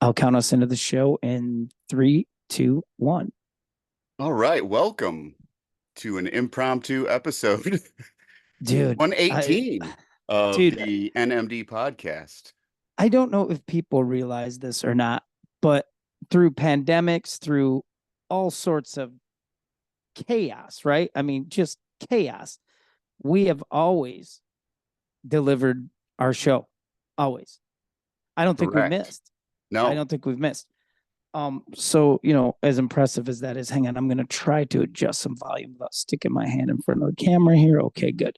I'll count us into the show in three, two, one. All right, welcome to an impromptu episode Dude, 118 of dude, the NMD podcast. I don't know if people realize this or not, but through pandemics, through all sorts of chaos, right? I mean, just chaos. We have always delivered our show. Always. I don't think we Correct. missed. I No, don't think we've missed. So as impressive as that is, hang on, I'm gonna try to adjust some volume without sticking my hand in front of the camera here. Okay, good.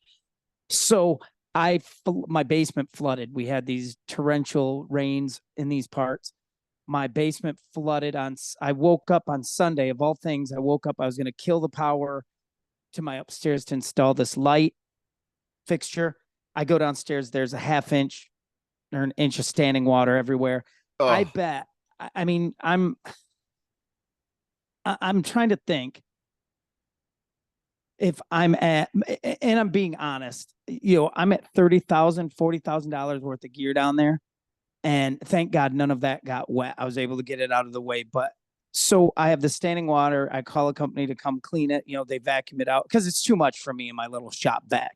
So my basement flooded. We had these torrential rains in these parts. My basement flooded I woke up on Sunday of all things. I woke up, I was going to kill the power to my upstairs to install this light fixture. I go downstairs, there's a half inch or an inch of standing water everywhere. I oh, bet, I mean, I'm trying to think if I'm at, and I'm being honest, I'm at $30,000, $40,000 worth of gear down there. And thank God none of that got wet. I was able to get it out of the way. But so I have the standing water. I call a company to come clean it. They vacuum it out because it's too much for me in my little shop vac.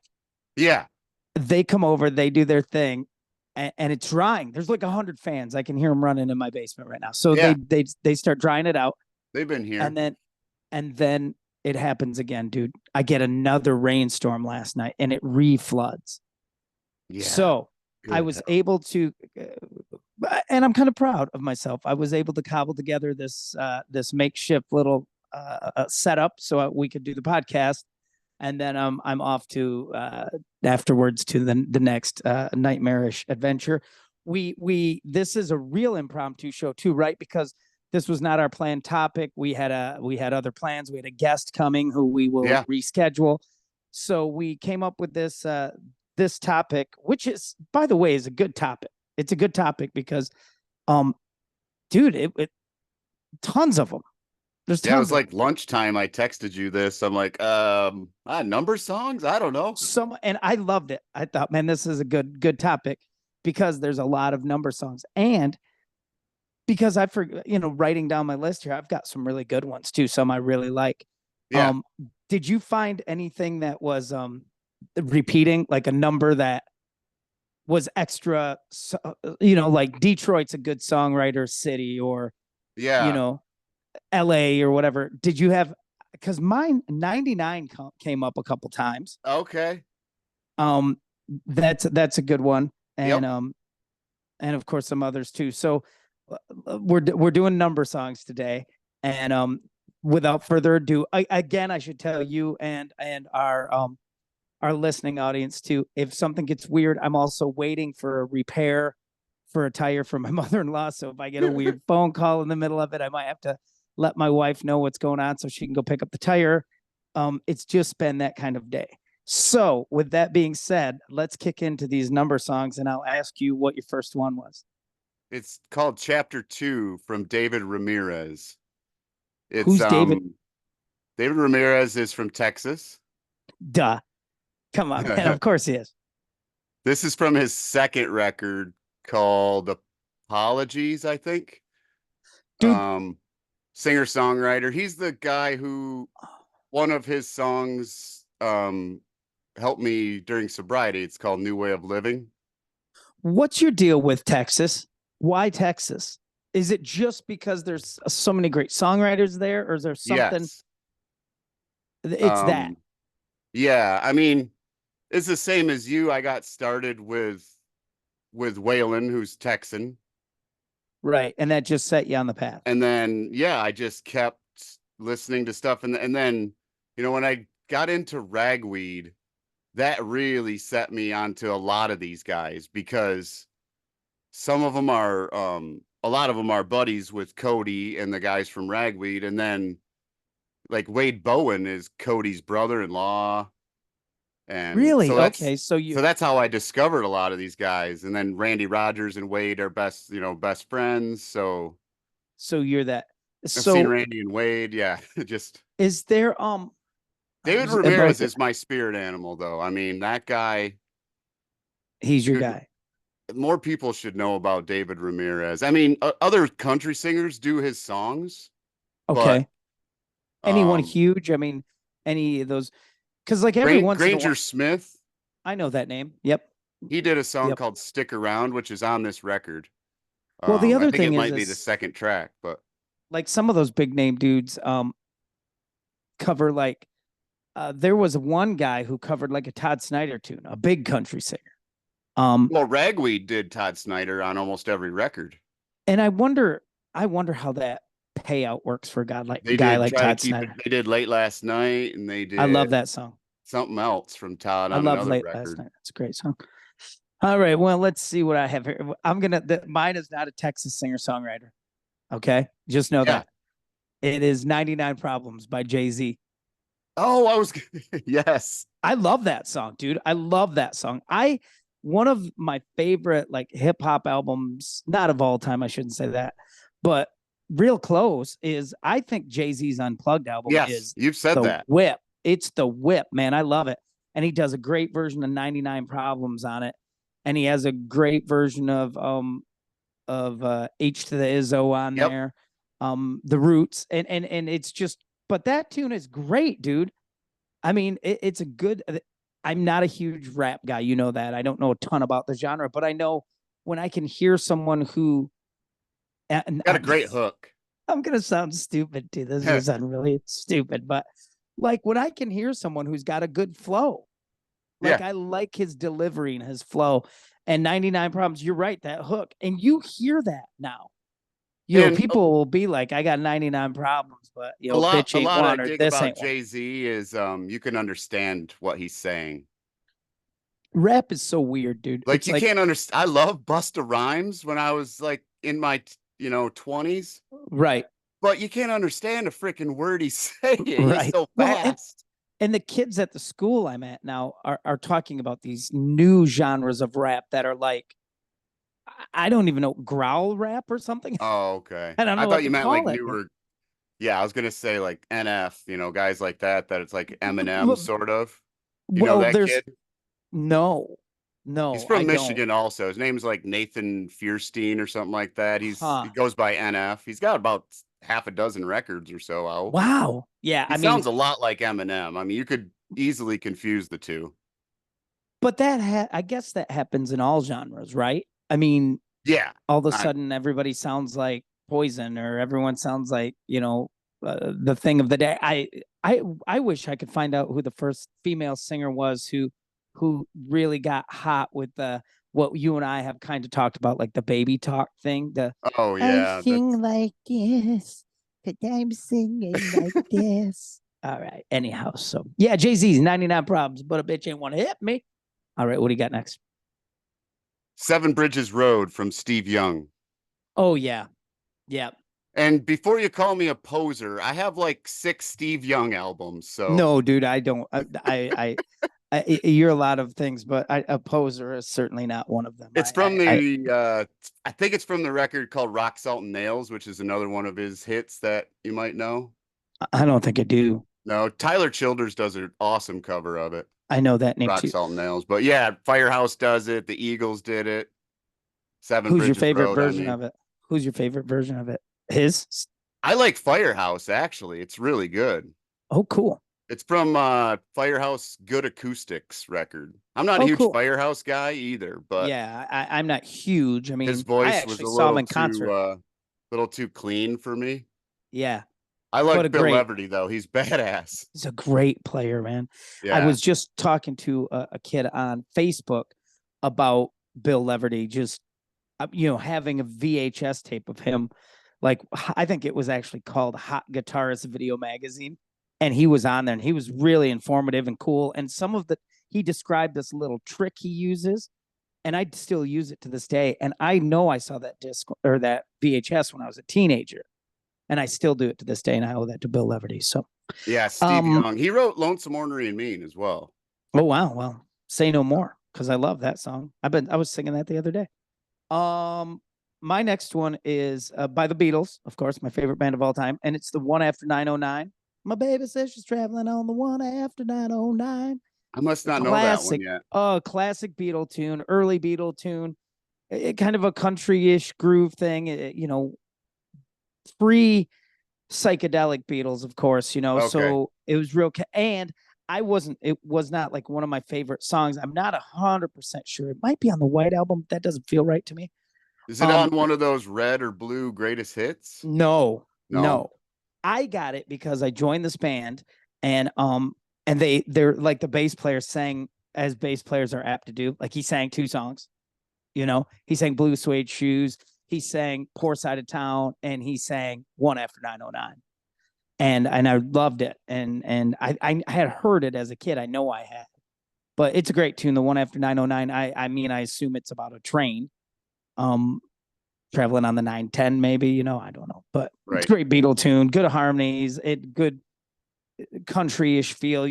yeah, They come over, they do their thing, and it's drying. There's like 100 fans. I can hear them running in my basement right now. So yeah, they start drying it out, they've been and here. then it happens again, dude. I get another rainstorm last night, and it refloods. Yeah, So I good was hell. able to, and I'm kind of proud of myself. I was able to cobble together this makeshift little setup so we could do the podcast, and then I'm off to afterwards to the next nightmarish adventure. This is a real impromptu show too, right? Because this was not our planned topic. We had other plans. We had a guest coming who we will Yeah, reschedule. So we came up with this topic, which is, by the way, is a good topic. It's a good topic because, um, dude, it tons of them. There's yeah, it was tons of them. like lunchtime. I texted you this. I'm like, number songs? I don't know. And I loved it. I thought, man, this is a good topic because there's a lot of number songs, and because I forgot, writing down my list here, I've got some really good ones too. Some I really like. Yeah, Um, did you find anything that was repeating, like a number that was extra, like Detroit's a good songwriter city, or you yeah. know LA or whatever? Did you have, because mine 99 came up a couple times. Okay. um that's a good one. Yep. And of course some others too. So we're doing number songs today. And without further ado, I should tell you and our listening audience too, if something gets weird, I'm also waiting for a repair for a tire for my mother-in-law. So if I get a weird phone call in the middle of it, I might have to let my wife know what's going on so she can go pick up the tire. It's just been that kind of day. So with that being said, let's kick into these number songs, and I'll ask you what your first one was. It's called Chapter 2 from David Ramirez. It's Who's David? David Ramirez is from Texas. Duh. Come on, man. Of course he is. This is from his second record called Apologies, I think. Dude, Um, Singer-songwriter. He's the guy who one of his songs helped me during sobriety. It's called New Way of Living. what's your deal with Texas? Why Texas? Is it just because there's so many great songwriters there, or is there something? Yes. It's that, Um, yeah, I mean, it's the same as you. I got started with Waylon, who's Texan. right? And that just set you on the path. And then yeah, I just kept listening to stuff, and then when I got into ragweed, that really set me onto a lot of these guys because some of them are a lot of them are buddies with Cody and the guys from ragweed, and then like Wade Bowen is Cody's brother-in-law, and Really? Okay, so so that's how I discovered a lot of these guys. And then Randy Rogers and Wade are best friends, so you're that. I've seen So Randy and Wade. Yeah, just is there David Ramirez is my spirit animal, though. I mean, that guy he's your could guy. more people should know about David Ramirez. I mean, other country singers do his songs, but Okay. Anyone huge? I mean, any of those? Because like every once in a while, Granger Smith, I know that name. Yep. he did a song Yep. called "Stick Around," which is on this record. Well, the I other think it thing is might be the this, second track, but like some of those big name dudes cover like there was one guy who covered like a Todd Snyder tune, a big country singer. well, Ragweed did Todd Snyder on almost every record. And I wonder how that payout works for a They guy did like try to Todd keep it. Snyder. They did Late Last Night, and they I love did that song. something else from Todd I on love another Late Last record. Night. It's a great song. All right, well, let's see what I have here. Mine is not a Texas singer songwriter. Okay, just know Yeah. that it is 99 Problems by Jay-Z. Oh, I was yes. I love that song, dude. I love that song. One of my favorite like hip hop albums, not of all time, I shouldn't say that, but real close is I think Jay-Z's Unplugged album Yes, is you've said the that. whip. It's the whip, man. I love it. And he does a great version of 99 Problems on it. And he has a great version of H to the Izzo on Yep. there. The Roots. And it's just but that tune is great, dude. I mean, it's a good. I'm not a huge rap guy, you know that. I don't know a ton about the genre, but I know when I can hear someone who, and Got a great hook. I'm gonna sound stupid too. This is gonna sound really stupid, but like when I can hear someone who's got a good flow, like Yeah. I like his delivery and his flow. And 99 Problems, you're right, that hook, and you hear that now. And People will be like, "I got 99 problems, but bitch a ain't lot I one or dig this about ain't one." Jay-Z is you can understand what he's saying. Rap is so weird, dude. Like It's you like can't understand. I love Busta Rhymes when I was like in my 20s, right. but you can't understand a freaking word he's saying. He's Right. so Well, fast. and the kids at the school I'm at now are talking about these new genres of rap that are like, I don't even know, growl rap or something. Oh, okay. I don't I know what thought to you meant like call it. newer. Yeah, I was gonna say like NF, guys like that. That it's like Eminem Well, sort of. You know well, that there's kid? no, He's no, I from don't. Michigan also. His name's like Nathan Fierstein or something like that. He Huh. goes by NF. He's got about half a dozen records or so out. Wow. Yeah. He I mean, sounds a lot like Eminem. I mean, you could easily confuse the two. but I guess that happens in all genres, right? I mean, Yeah. all of a I, sudden everybody sounds like Poison or everyone sounds like the thing of the day. I wish I could find out who the first female singer was who really got hot with the what you and I have kind of talked about, like the baby talk thing. The oh I yeah. sing like this because I'm singing like this. All right. Anyhow, so yeah, Jay-Z's 99 Problems, but a bitch ain't want to hit me. All right, what do you got next? Seven Bridges Road from Steve Young. Oh yeah, yeah. And before you call me a poser, I have like 6 Steve Young albums. So No, dude, I don't. You're a lot of things, but a poser is certainly not one of them. it's from the I think it's from the record called Rock Salt and Nails, which is another one of his hits that you might know. I don't think I do. No, Tyler Childers does an awesome cover of it. I know that name Rock too. Salt and Nails. But yeah, Firehouse does it, the Eagles did it. Seven Who's your Bridges favorite Road, I version mean. of it? Who's your favorite version of it? His? I like Firehouse actually. It's really good. Oh, cool. It's from Firehouse Good Acoustics record. I'm not a Oh, huge cool. Firehouse guy either, but Yeah, I'm not huge. I his mean, I voice was actually saw him in a concert. little too clean for me. Yeah, I but like Bill Leverty though. He's badass. he's a great player, man. I Yeah. was just talking to a kid on Facebook about Bill Leverty, just having a VHS tape of him. Like I think it was actually called Hot Guitarist Video Magazine, and he was on there, and he was really informative and cool. And he described this little trick he uses, and I still use it to this day. And I know I saw that disc or that VHS when I was a teenager, and I still do it to this day. And I owe that to Bill Leverty. So, Yeah, Steve Young. He wrote Lonesome Ornery and Mean as well. oh wow, well, say no more because I love that song. I was singing that the other day. My next one is by the Beatles, of course, my favorite band of all time, and it's the one after 909. My baby says she's traveling on the one after 909. I must The not know that one classic, yet. classic Beatle tune, early Beatle tune. kind of a country-ish groove thing, pre psychedelic Beatles, of course, Okay. so it was real. And it was not like one of my favorite songs. I'm not 100% sure. It might be on the White Album. That doesn't feel right to me. Is it on Um, one of those red or blue greatest hits? no, No. no. I got it because I joined this band and they're like the bass player sang as bass players are apt to do. Like he sang two songs, he sang Blue Suede Shoes, he sang Poor Side of Town, and he sang One After 909. And I loved it. And I had heard it as a kid. I know I had, but it's a great tune. The One After 909. I mean, I assume it's about a train. Um, Traveling on the 910, maybe, I don't know, but it's a Right. great Beatle tune, good harmonies, good country-ish feel.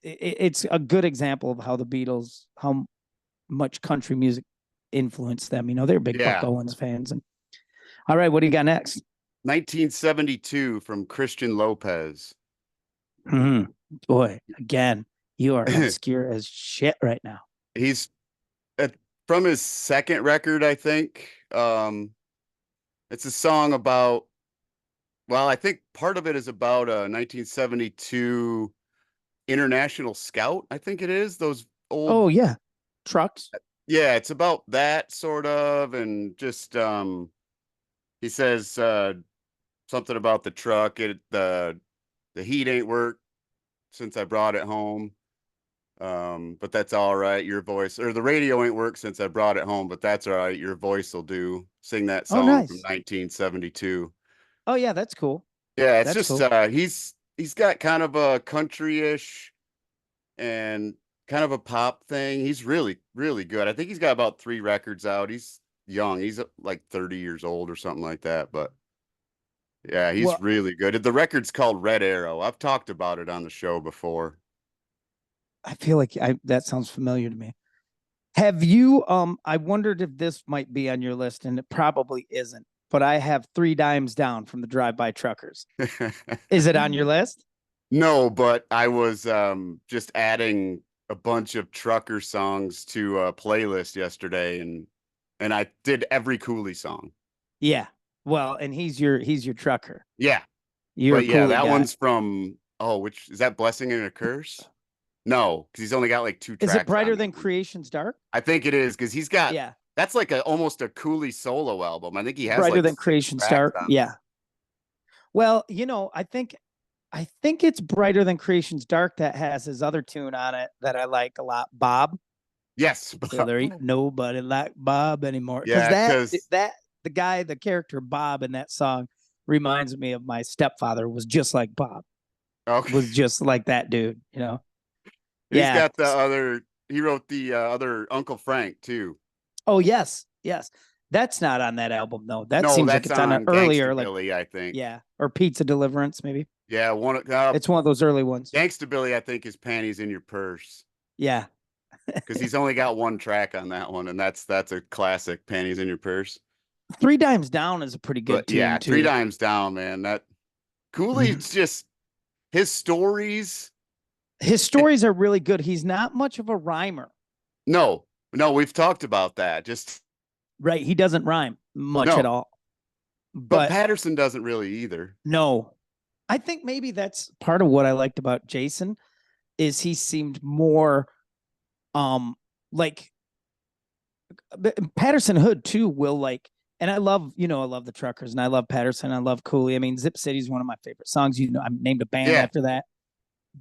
It's a good example of how the Beatles, how much country music influenced them. They're big Buck Yeah. Owens fans. And all right, what do you got next? 1972 from Christian Lopez. Boy, again, you are obscure as shit right now. He's from his second record, I think. It's a song about, well, I think part of it is about a 1972 International Scout. I think it is those old. Oh yeah, trucks. Yeah, it's about that sort of, and just he says something about the truck. The heat ain't worked since I brought it home. But that's all right. Your voice, or the radio ain't worked since I brought it home, but that's all right. Your voice will do. Sing that Oh, song from nice. 1972. Oh yeah, that's cool. Yeah, it's That's just cool. he's got kind of a country-ish and kind of a pop thing. He's really, really good. I think he's got about 3 records out. He's young. He's like 30 years old or something like that. But yeah, he's Well, really good. The record's called Red Arrow. I've talked about it on the show before. I feel like that sounds familiar to me. Have you I wondered if this might be on your list, and it probably isn't, but I have Three Dimes Down from the Drive By Truckers. Is it on your list? No, but I was just adding a bunch of trucker songs to a playlist yesterday, and I did every Cooley song. Yeah. Well, and he's your trucker. Yeah, You're a but yeah, coolie that guy. one's from, oh, which is that Blessing and a Curse? No, because he's only got like 2 Is it tracks on Brighter that Than one. Creation's Dark? I think it is because he's got, Yeah. that's like almost a Cooley solo album. I think he has Brighter like Than 6 Creation's tracks Dark. on Yeah. Well, I think it's Brighter Than Creation's Dark that has his other tune on it that I like a lot, Bob. Yes. Well, there ain't nobody like Bob anymore. Because Yeah, because the guy, the character Bob in that song reminds me of my stepfather, was just like Bob, okay. was just like that dude. He's Yeah. got the other, he wrote the other Uncle Frank too. Oh, yes. Yes. That's not on that album, though. That No, seems like that's it's on an on Gangsta earlier, like, Billy, I think. yeah, or Pizza Deliverance, maybe. Yeah, It's one of those early ones. Gangsta Billy, I think, is Panties in Your Purse Yeah. because he's only got 1 track on that one, and that's a classic, Panties in Your Purse. Three Dimes Down is a pretty But good yeah, tune, Three too. Dimes Down, man. That Cooley's just his stories. His And stories are really good. He's not much of a rhymer, no, we've talked about that. Just right? He doesn't rhyme much at no, all. but But Patterson doesn't really either. no, I think maybe that's part of what I liked about Jason is he seemed more like Patterson Hood too will like, and I love the Truckers and I love Patterson, I love Cooley. I mean, Zip City is one of my favorite songs. I named a band Yeah, after that.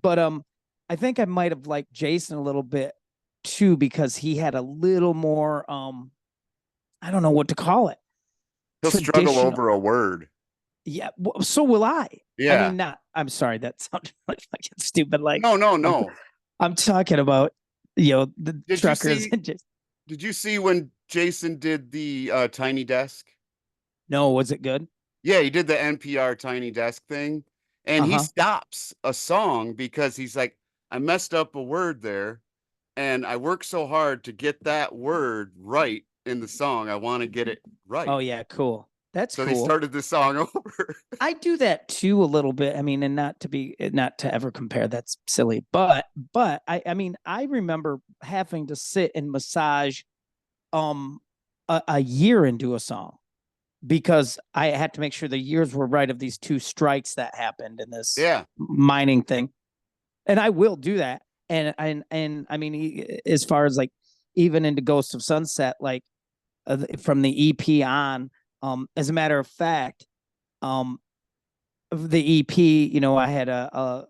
But I think I might have liked Jason a little bit too because he had a little more I don't know what to call it. he'll struggle Traditional. over a word. Yeah, so will I. I Yeah, mean, not. I'm sorry, that sounded like fucking stupid. Like no, no, I'm, no. I'm talking about the Did you Truckers see? and just Did you see when Jason did the Tiny Desk? no. Was it good? Yeah, he did the NPR Tiny Desk thing, and Uh he huh. stops a song because he's like, I messed up a word there, and I worked so hard to get that word right in the song. I want to get it Oh right. yeah, cool. That's So he cool. started the song over. I do that too a little bit. I mean, and not to ever compare. That's silly. But I mean, I remember having to sit and massage um a year into a song because I had to make sure the years were right of these two strikes that happened in this Yeah. mining thing. And I will do that. And I mean, as far as like even into Ghost of Sunset, like from the EP on, as a matter of fact, um, the EP, you know, I had a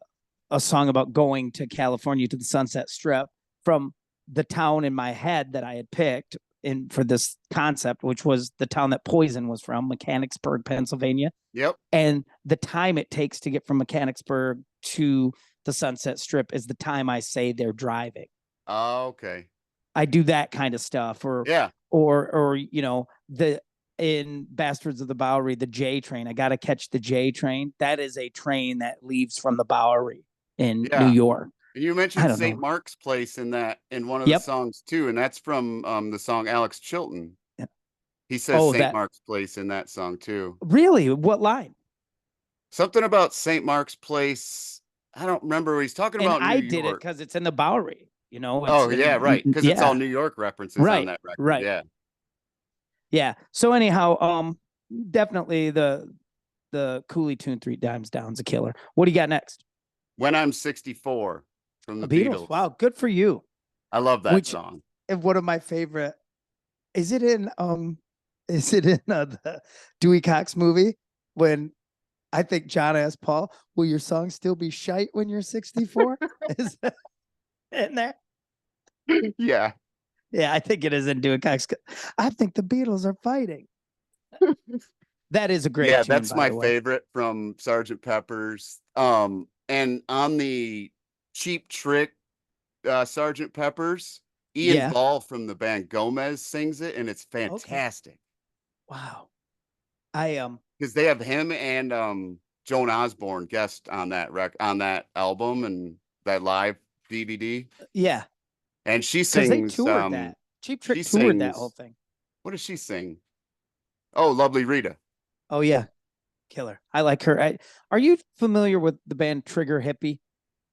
song about going to California to the Sunset Strip from the town in my head that I had picked in for this concept, which was the town that Poison was from, Mechanicsburg, Pennsylvania. Yep. And the time it takes to get from Mechanicsburg to the Sunset Strip is the time I say they're driving. Oh, okay. I do that kind of stuff, Yeah. or you know, the in Bastards of the Bowery, the J train. I got to catch the J train. That is a train that leaves from the Bowery in New Yeah. York. And you I mentioned don't St. know. Mark's Place in one of the Yep. songs too, and that's from the song Alex Chilton. Yeah. He says Oh, St. that Mark's Place in that song too. really? What line? Something about St. Mark's Place. I don't remember. He's talking And about New I did it York. because it's in the Bowery. You know, it's Oh yeah, in right. Because it's all yeah, New York references on right, that record. right, Yeah. yeah. So anyhow, definitely the Cooley tune Three Dimes Down's a killer. What do you got next? When I'm 64 from the The Beatles. Beatles. Wow, good for you. I love that Which song. is one of my favorite. Is it in the Dewey Cox movie when I think John asked Paul, "Will your song still be shite when you're 64?" Is that in there? Yeah. Yeah, I think it is in Dewey Cox. I think the Beatles are fighting. That is a great Yeah, tune, that's by my the way. favorite from Sergeant Pepper's. And on the Cheap Trick Sergeant Pepper's, Ian Yeah. Ball from the band Gomez sings it, and it's Okay. fantastic Wow. I because they have him and Joan Osborne guest on that album and that live DVD, yeah, and she because they sings toured that. Cheap she Trick toured that whole sings thing. what does she sing? Oh, Lovely Rita. Oh yeah, killer. I like her. Are you familiar with the band Trigger Hippie?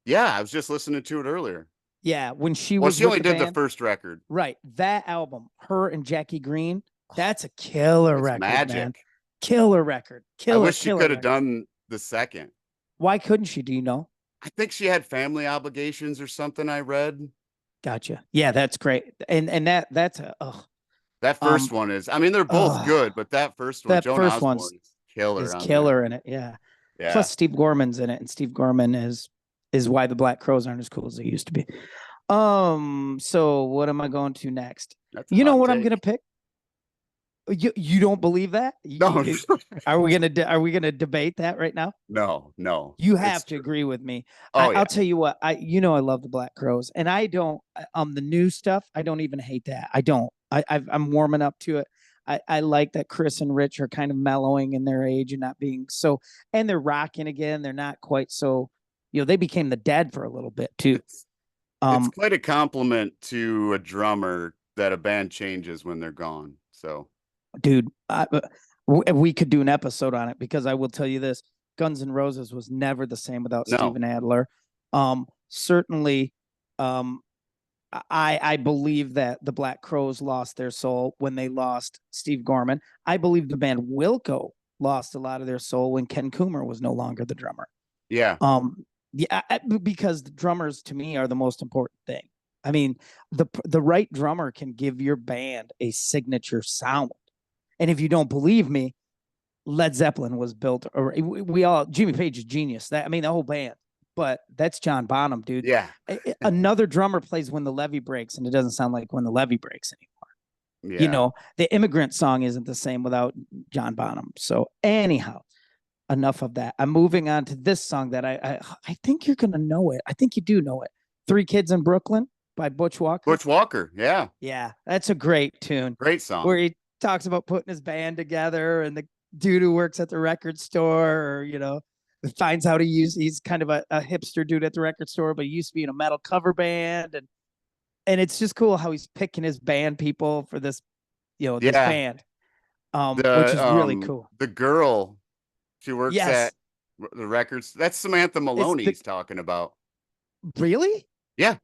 Yeah, I was just listening to it earlier. Yeah, when she Well, was she with only the did the band. first record. Right. That album, her and Jackie Green, that's a killer It's record, man. magic. Killer record. I Killer, wish she killer could have record. done the second. Why couldn't she? Do you know? I think she had family obligations or something I read. Gotcha. Yeah, that's great. And that's a That first um one is, I mean, they're both good, but that first one, that Joan first one's Osborne is killer is on that. killer in it. Yeah. Yeah. Plus Steve Gorman's in it, and Steve Gorman is why the Black Crows aren't as cool as they used to be. So what am I going to next? That's a You know hot what I'm take. gonna pick? You don't believe that? No, Are we gonna debate that right now? no. You It's have to true. agree with me. Oh, yeah. I'll tell you what, I love the Black Crows, and I don't the new stuff. I don't even hate that. I don't. I'm warming up to it. I like that Chris and Rich are kind of mellowing in their age and not being so, and they're rocking again. They're not quite so, they became the Dead for a little bit too. It's Um, quite a compliment to a drummer that a band changes when they're gone. So, dude, we could do an episode on it because I will tell you this: Guns N' Roses was never the same without no. Steven Adler. Certainly, I believe that the Black Crows lost their soul when they lost Steve Gorman. I believe the band Wilco lost a lot of their soul when Ken Coomer was no longer the drummer. Yeah. Yeah, because the drummers to me are the most important thing. I mean, the right drummer can give your band a signature sound. And if you don't believe me, Led Zeppelin was built, or we all, Jimmy Page is genius. That, I mean, the whole band, but that's John Bonham, dude. Yeah. Another drummer plays When the Levee Breaks, and it doesn't sound like When the Levee Breaks anymore. Yeah. The Immigrant Song isn't the same without John Bonham. So anyhow, enough of that. I'm moving on to this song that I think you're gonna know it. I think you do know it. Three Kids in Brooklyn by Butch Walker. Butch Walker. Yeah. Yeah, that's a great tune. Great song. Where he talks about putting his band together, and the dude who works at the record store, or finds out he's kind of a hipster dude at the record store, but he used to be in a metal cover band, and it's just cool how he's picking his band people for this, this band, which is really cool. The girl, she works Yes. at the records. That's Samantha Maloney he's talking about. Really? Yeah.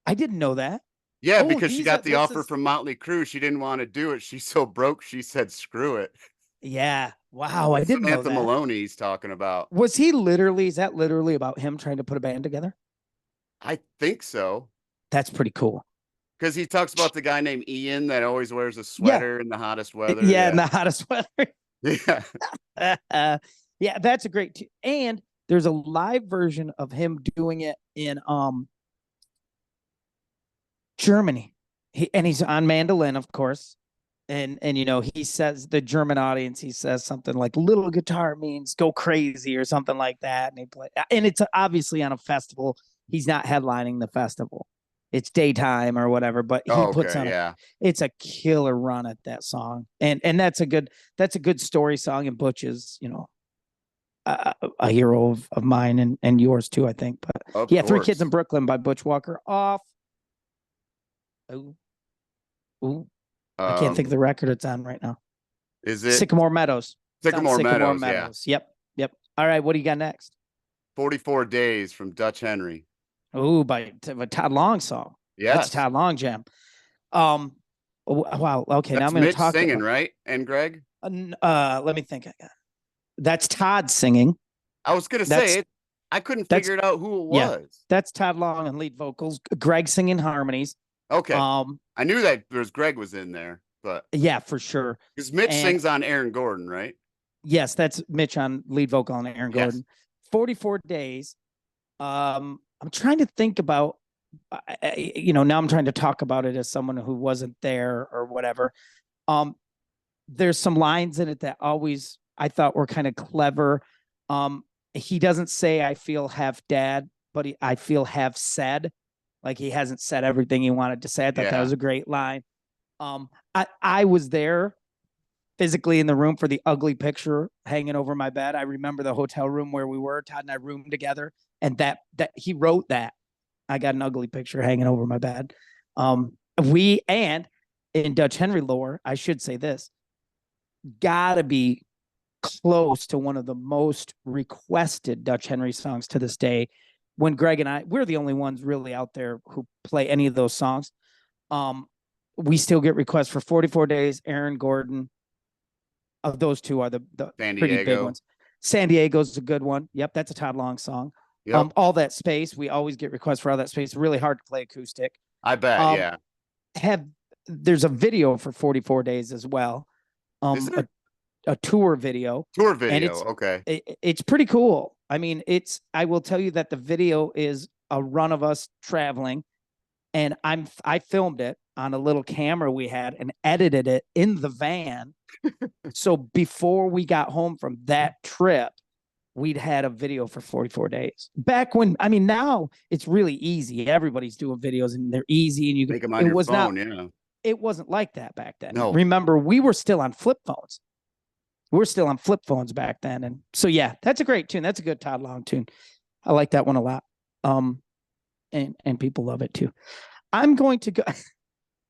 I didn't know that. Yeah, Oh, because she these are got the this offer is from Motley Crue. She didn't want to do it. She's so broke. She said, "Screw it." yeah. Wow, I That's didn't know Samantha that. Maloney he's talking about. Was he literally, is that literally about him trying to put a band together? I think so. That's pretty cool. Because he talks about the guy named Ian that always wears a Yeah. sweater in the hottest weather. Yeah, in Yeah. the hottest weather. Yeah. Yeah, that's a great and there's a live version of him doing it in Germany. He's on mandolin, of course. And you know, he says the German audience, he says something like little guitar means go crazy or something like that. And he play and it's obviously on a festival. He's not headlining the festival. It's daytime or whatever, but he Oh, puts okay. on Yeah. it's a killer run at that song. And that's a good story song. And Butch is, you know, a hero of mine and yours too, I think. But Of yeah, Three Kids in course. Brooklyn by Butch Walker off. Oh, ooh, I can't think of Um, the record it's on right now. is it Sycamore Meadows. It's on Sycamore Sycamore Meadows? Yeah. Meadows. Yep. Yep. All right. What do you got next? 44 Days from Dutch Henry. Oh, by a Todd Long song. That's a Yes. Todd Long jam. Um, wow. Okay. Now That's I'm going to Mitch talk. singing, right? And Greg? Let me think. That's Todd singing. I was going to say That's it. I couldn't that's figure it out who it yeah. was. That's Todd Long and lead vocals. Greg singing harmonies. Okay. Um, I knew that there's Greg was in there, but yeah, for sure. because Mitch And sings on Aaron Gordon, right? yes, that's Mitch on lead vocal on Aaron Yes. Gordon. 44 Days. I'm trying to think about, you know, now I'm trying to talk about it as someone who wasn't there or whatever. Um, there's some lines in it that always I thought were kind of clever. He doesn't say I feel half dead, but I feel half said. Like he hasn't said everything he wanted to say. I thought that was a great line. I was there physically in the room for the ugly picture hanging over my bed. I remember the hotel room where we were. Todd and I roomed together, and that he wrote that. I got an ugly picture hanging over my bed. We and in Dutch Henry lore, I should say this, gotta be close to one of the most requested Dutch Henry songs to this day. When Greg and I, we're the only ones really out there who play any of those songs. We still get requests for 44 Days, Aaron Gordon. Of those two are the San pretty big Diego. ones. San Diego's a good one. Yep, that's a Todd Long song. Yep. All That Space. We always get requests for All That Space. Really hard to play acoustic. I bet. Yeah. There's a video for 44 Days as well. Is there? A tour video. Tour And video. Okay. it's pretty cool. I mean, I will tell you that the video is a run of us traveling, and I filmed it on a little camera we had and edited it in the van. So before we got home from that trip, we'd had a video for 44 days. Back when, I mean, now it's really easy. Everybody's doing videos and they're easy, and you Make them on it your was phone. not Yeah. it wasn't like that back then. No. Remember, we were still on flip phones. We're still on flip phones back then. And so yeah, that's a great tune. That's a good Todd Long tune. I like that one a lot. And people love it too. I'm going to go.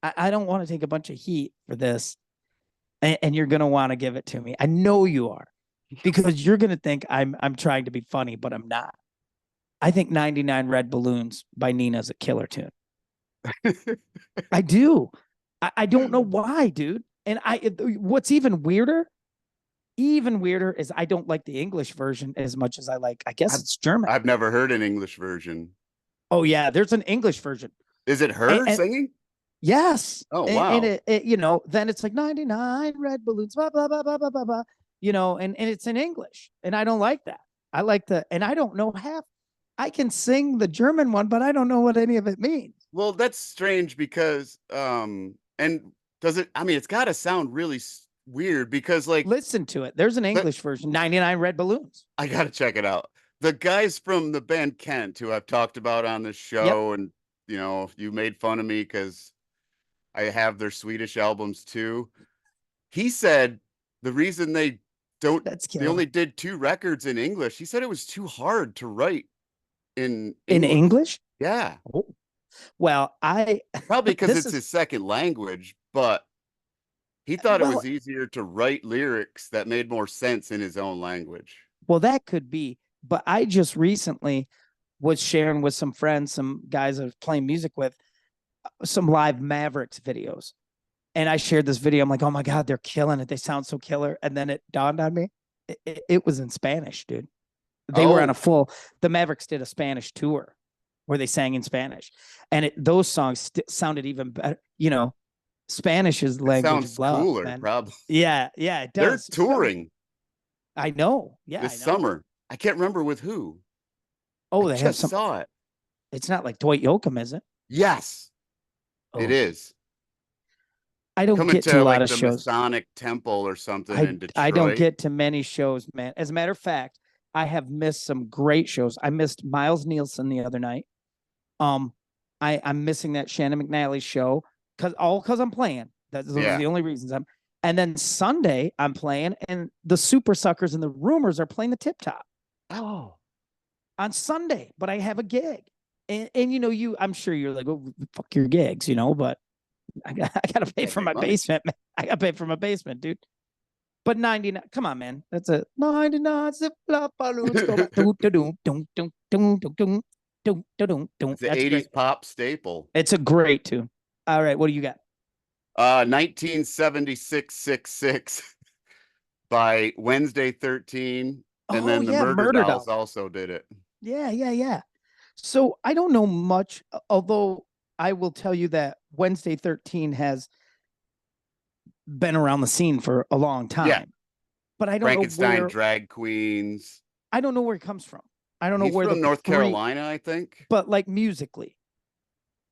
I don't want to take a bunch of heat for this, and you're going to want to give it to me. I know you are, because you're going to think I'm trying to be funny, but I'm not. I think 99 Red Balloons by Nina is a killer tune. I do. I don't know why, dude. And what's even weirder is I don't like the English version as much as I like, I guess it's German. I've never heard an English version. Oh yeah, there's an English version. Is it her singing? Yes. Oh, wow. And it, you know, then it's like 99 red balloons, blah, blah, blah, blah, blah, blah, blah, you know, and it's in English. And I don't like that. I like and I don't know I can sing the German one, but I don't know what any of it means. Well, that's strange because, and does it, I mean, it's got to sound really weird because, like, listen to it. There's an English version, 99 red balloons. I got to check it out. The guys from the band Kent, who I've talked about on this show, and, you know, you made fun of me because I have their Swedish albums too. He said the reason they only did 2 records in English. He said it was too hard to write in English. Yeah. Oh. Well, probably because it's his second language, but he thought it was easier to write lyrics that made more sense in his own language. Well, that could be, but I just recently was sharing with some friends, some guys I was playing music with. some live Mavericks videos. And I shared this video. I'm like, oh my God, they're killing it. They sound so killer. And then it dawned on me, it was in Spanish, dude. They were on Oh, the Mavericks did a Spanish tour where they sang in Spanish. And those songs sounded even better. You know, Spanish is the it language of sounds love, cooler, man. probably. Yeah, yeah, it They're does. touring I know. Yeah, this I know. summer. I can't remember with who. I Oh, they have just some. saw it. It's not like Dwight Yoakam, is it? Yes, it Oh, is. I don't Coming get to a to lot like of the shows. Masonic Temple or something I in I don't Detroit. get to many shows, man. As a matter of fact, I have missed some great shows. I missed Miles Nielsen the other night. Um, I'm missing that Shannon McNally show because I'm playing. Those are Yeah. the only reasons I'm. And then Sunday I'm playing, and the Super Suckers and the Rumors are playing the Tip Top Oh, on Sunday. But I have a gig, and you know I'm sure you're like, oh, fuck your gigs, but I gotta pay gotta for make my money. basement, man. I gotta pay for my basement, dude. But 99, come on, man. That's a 99 zip balloons go by. It's the That's great. 80s pop staple. It's a great tune. All right, what do you got? 1976 by Wednesday 13, and Oh then the yeah, Murder Murder Dolls Dolls. also did it. Yeah, yeah, yeah. So I don't know much, although I will tell you that Wednesday 13 has been around the scene for a long Yeah, time. But I don't know Frankenstein where drag queens. I don't know where it comes from. I don't know He's where from the North three, Carolina, I think. but like musically.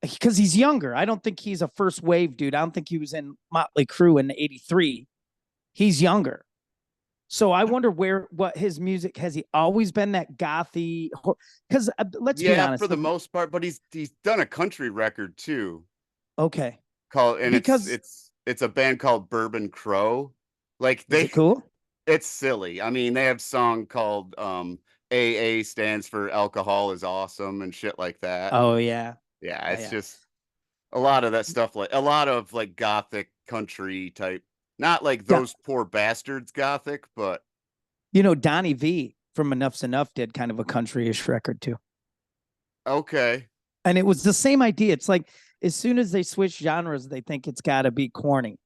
Because he's younger. I don't think he's a first wave dude. I don't think he was in Motley Crue in '83. He's younger. So I wonder what his music has. He always been that gothy? Because let's be Yeah, honest. for the most part, but he's done a country record too. Okay, Called and it's because it's it's a band called Bourbon Crow. Like is it cool? it's silly. I mean, they have song called AA stands for alcohol is awesome and shit like that. Oh yeah, Yeah, yeah, it's yeah. just a lot of that stuff, like a lot of like gothic country type, not like Yeah. those poor bastards gothic, but Donnie V from Enough's Enough did kind of a country-ish record too, okay. and it was the same idea. It's like as soon as they switch genres, they think it's got to be corny.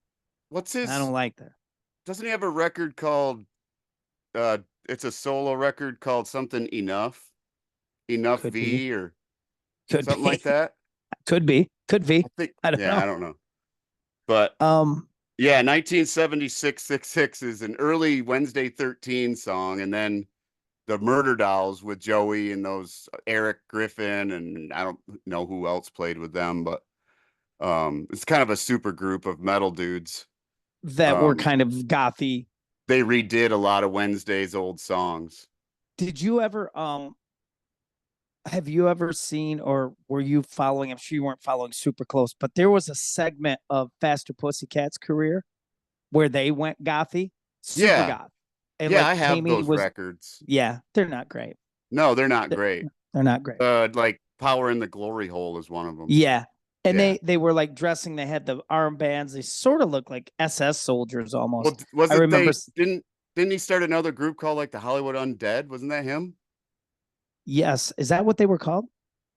What's I don't his? like that. Doesn't he have a record called? uh it's a solo record called something Enough Could be, V or could something be, like that. could I be. think. I don't Yeah, know. I don't know, but Um, yeah, 1976 is an early Wednesday 13 song, and then the Murder Dolls with Joey and those Eric Griffin, and I don't know who else played with them, but it's kind of a super group of metal dudes. that were Um, kind of gothy. they redid a lot of Wednesday's old songs. Did you ever have you ever seen or were you following? I'm sure you weren't following super close, but there was a segment of Faster Pussycat's career where they went gothy, super Yeah, goth. And yeah, like I have Tammy those was, records. yeah, they're not great. No, they're not They're, great. they're not great. Like Power in the Glory Hole is one of them. Yeah. And Yeah. they were like dressing, they had the armbands, they sort of looked like SS soldiers Well, almost. I wasn't remember, they didn't he start another group called like the Hollywood Undead? Wasn't that him? yes, is that what they were called?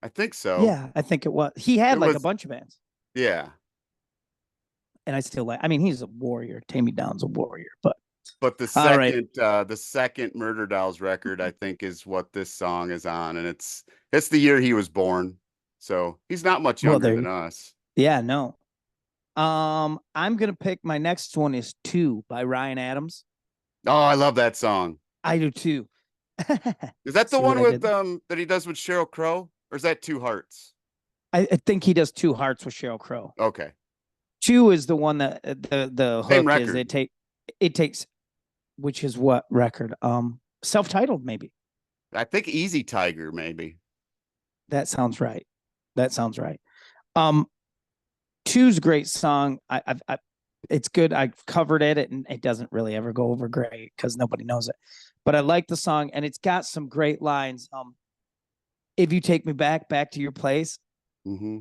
I think so. Yeah, I think it was. He It had like a was, bunch of bands. yeah. And I still like, I mean, he's a warrior. Tammy Down's a warrior, but But all right. the second Murder Dolls record, I think, is what this song is on, and it's the year he was born. So he's not much Well, younger there, than us. yeah, no. I'm gonna pick my next one is Two by Ryan Adams. Oh, I love that song. I do too. Is that the See what one I with did? that he does with Cheryl Crow? Or is that Two Hearts? I think he does Two Hearts with Sheryl Crow. Okay. Two is the one that the Same hook is record. it takes, which is what record? Self-titled maybe. I think Easy Tiger, maybe. That sounds right. That sounds right. Um, Two's a great song. I it's good. I've covered it, and it doesn't really ever go over great because nobody knows it. But I like the song, and it's got some great lines. If you take me back to your place, Mm-hmm.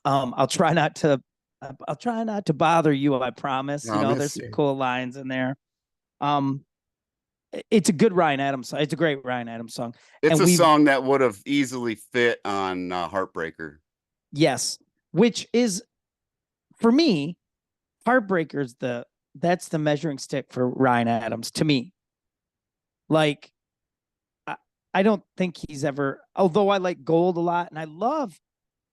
I'll try not to. I'll try not to bother you. I promise. There's Promise some you. cool lines in there. Um, it's a good Ryan Adams song. It's a great Ryan Adams song. It's And a we've song that would have easily fit on Heartbreaker. yes, which is for me, Heartbreaker's that's the measuring stick for Ryan Adams to me. Like, I don't think he's ever, although I like Gold a lot and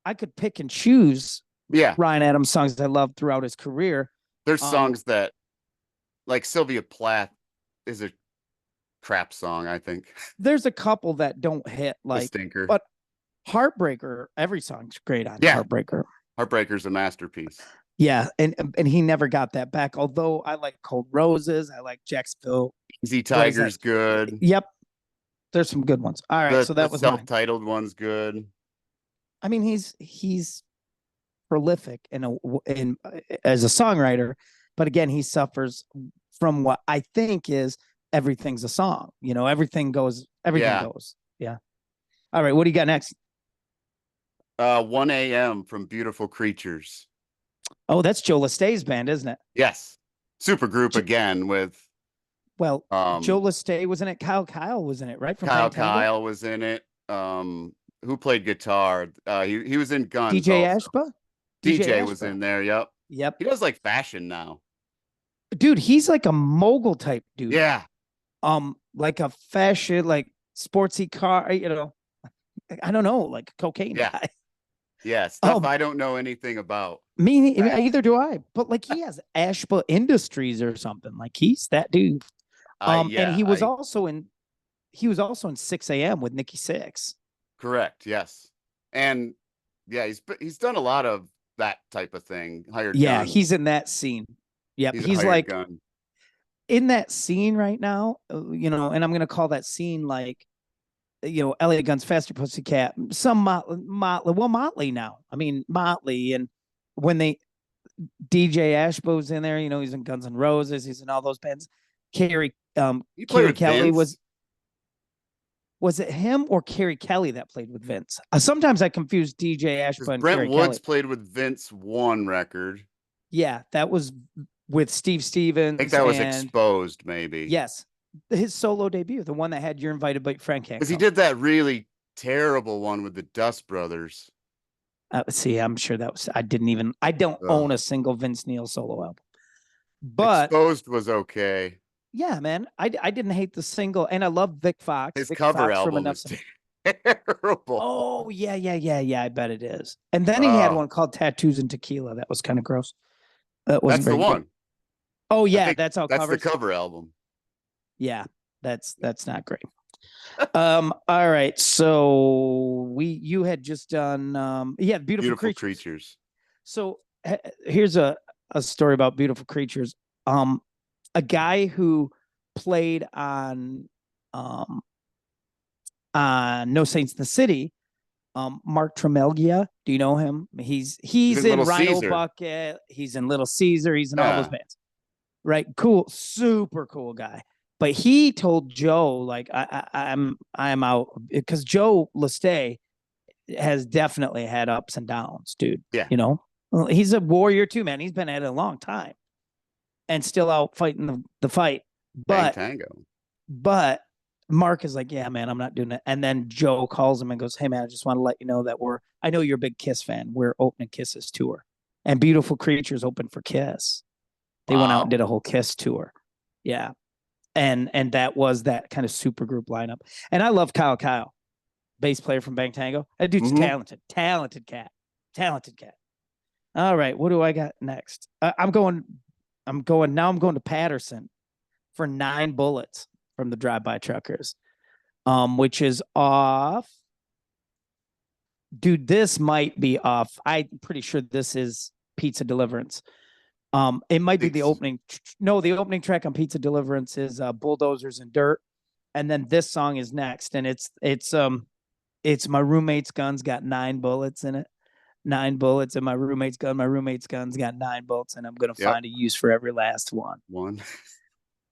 I could pick and choose Ryan Adams songs that I loved throughout his career. There's songs that, like Sylvia Plath is a crap song, I think. There's a couple that don't hit, like, stinker. But Heartbreaker, every song's great on Heartbreaker. Heartbreaker's a masterpiece. Yeah, and he never got that back. Although I like Cold Roses, I like Jacksonville. Easy Tiger's good. Yep, there's some good ones. All right, so that was self-titled one's good. I mean, he's prolific in as a songwriter, but again, he suffers from what I think is everything's a song. You know, everything goes. Yeah. All right, what do you got next? 1 a.m. from Beautiful Creatures. Oh, that's Joe Lestay's band, isn't it? Yes. Super group again with. Well, Joe Lestay was in it. Kyle was in it, right? From Kyle was in it. Who played guitar? He was in Guns. DJ Ashba? DJ was in there. Yep. He does like fashion now. Dude, he's like a mogul type dude. Yeah. Like a fashion, like sportsy car, you know. I don't know, like cocaine guy. Yeah, stuff I don't know anything about. Either do I. But like he has Ashba Industries or something. Like he's that dude. And he was also in 6 a.m. with Nikki Sixx. Correct. Yes. And yeah, he's done a lot of that type of thing. Hired gun. He's in that scene. Yep. He's like gun. In that scene right now, you know, and I'm gonna call that scene like, you know, LA Guns, Faster Pussycat, some Motley now. I mean, Motley, and when DJ Ashbo's in there, you know, he's in Guns N' Roses, he's in all those bands. Carrie Kelly was it him or Carrie Kelly that played with Vince? Sometimes I confuse DJ Ashba and Brent Woods played with Vince one record. Yeah, that was with Steve Stevens. I think that was Exposed, maybe. Yes. His solo debut, the one that had You're Invited but your friend can't come. Because he did that really terrible one with the Dust Brothers. See, I'm sure that was, I don't own a single Vince Neil solo album. But Exposed was okay. Yeah, man. I didn't hate the single, and I love Vic Fox. His Vic cover Fox album is terrible. Oh, yeah. I bet it is. And then he had one called Tattoos and Tequila. That was kind of gross. That's the one. Good. Oh, yeah, that's how that's the cover album. Yeah, that's not great. All right. So you had just done Beautiful Creatures. So here's a story about Beautiful Creatures. A guy who played on No Saints in the City, Mark Tremelgia. Do you know him? He's in Rhino Caesar. Bucket. He's in Little Caesar. He's in all those bands. Right. Cool. Super cool guy. But he told Joe, like, I'm out, because Joe Lestay has definitely had ups and downs, dude. Yeah. You know, he's a warrior too, man. He's been at it a long time and still out fighting the fight. But Mark is like, yeah, man, I'm not doing it. And then Joe calls him and goes, hey, man, I just want to let you know that I know you're a big Kiss fan. We're opening Kiss's tour. And Beautiful Creatures opened for Kiss. They went out and did a whole Kiss tour. Yeah. And that was that kind of super group lineup. And I love Kyle, bass player from Bang Tango. That dude's talented cat. All right, what do I got next? I'm going to Patterson for 9 Bullets from the Drive-By Truckers, which is off. Dude, this might be off. I'm pretty sure this is Pizza Deliverance. It might be the opening. No, the opening track on Pizza Deliverance is Bulldozers and Dirt. And then this song is next. And it's My Roommate's Gun's got 9 bullets in it. 9 bullets in my roommate's gun. My roommate's gun's got 9 bullets, and I'm going to find a use for every last one.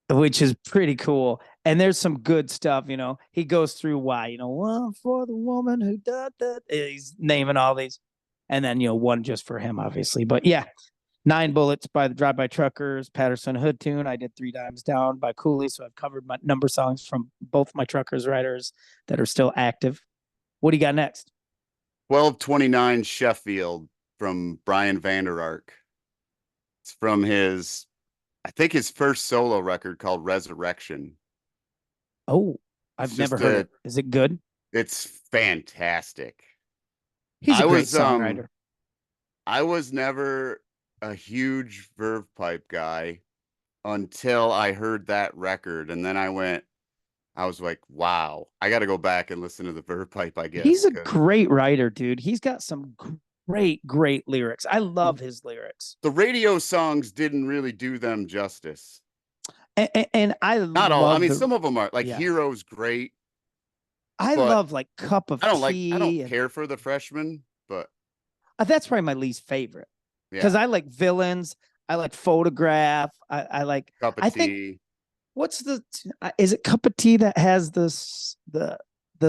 Which is pretty cool. And there's some good stuff, you know. He goes through why, you know, one for the woman who did that. He's naming all these. And then, you know, one just for him, obviously. But yeah. 9 Bullets by the Drive-By Truckers, Patterson Hood Tune. I did 3 Dimes Down by Cooley, so I've covered my number songs from both my Truckers writers that are still active. What do you got next? 1229 Sheffield from Brian Vander Ark. It's from I think his first solo record called Resurrection. Oh, It's I've never just heard it. Is it good? it's fantastic. He's a I great was songwriter. I was never a huge Verve Pipe guy until I heard that record, and then I was like, wow, I got to go back and listen to the Verve Pipe, I He's guess, a because great writer, dude. He's got some great lyrics. I love his lyrics. the radio songs didn't really do them justice. And I Not all. I love mean, some of them are like yeah. Hero's great, I but love like Cup of I don't Tea. And care for the freshman, but that's probably my least favorite because yeah, I like Villains. I like Photograph. I like, cup of I think, tea. what's is it Cup of Tea that has the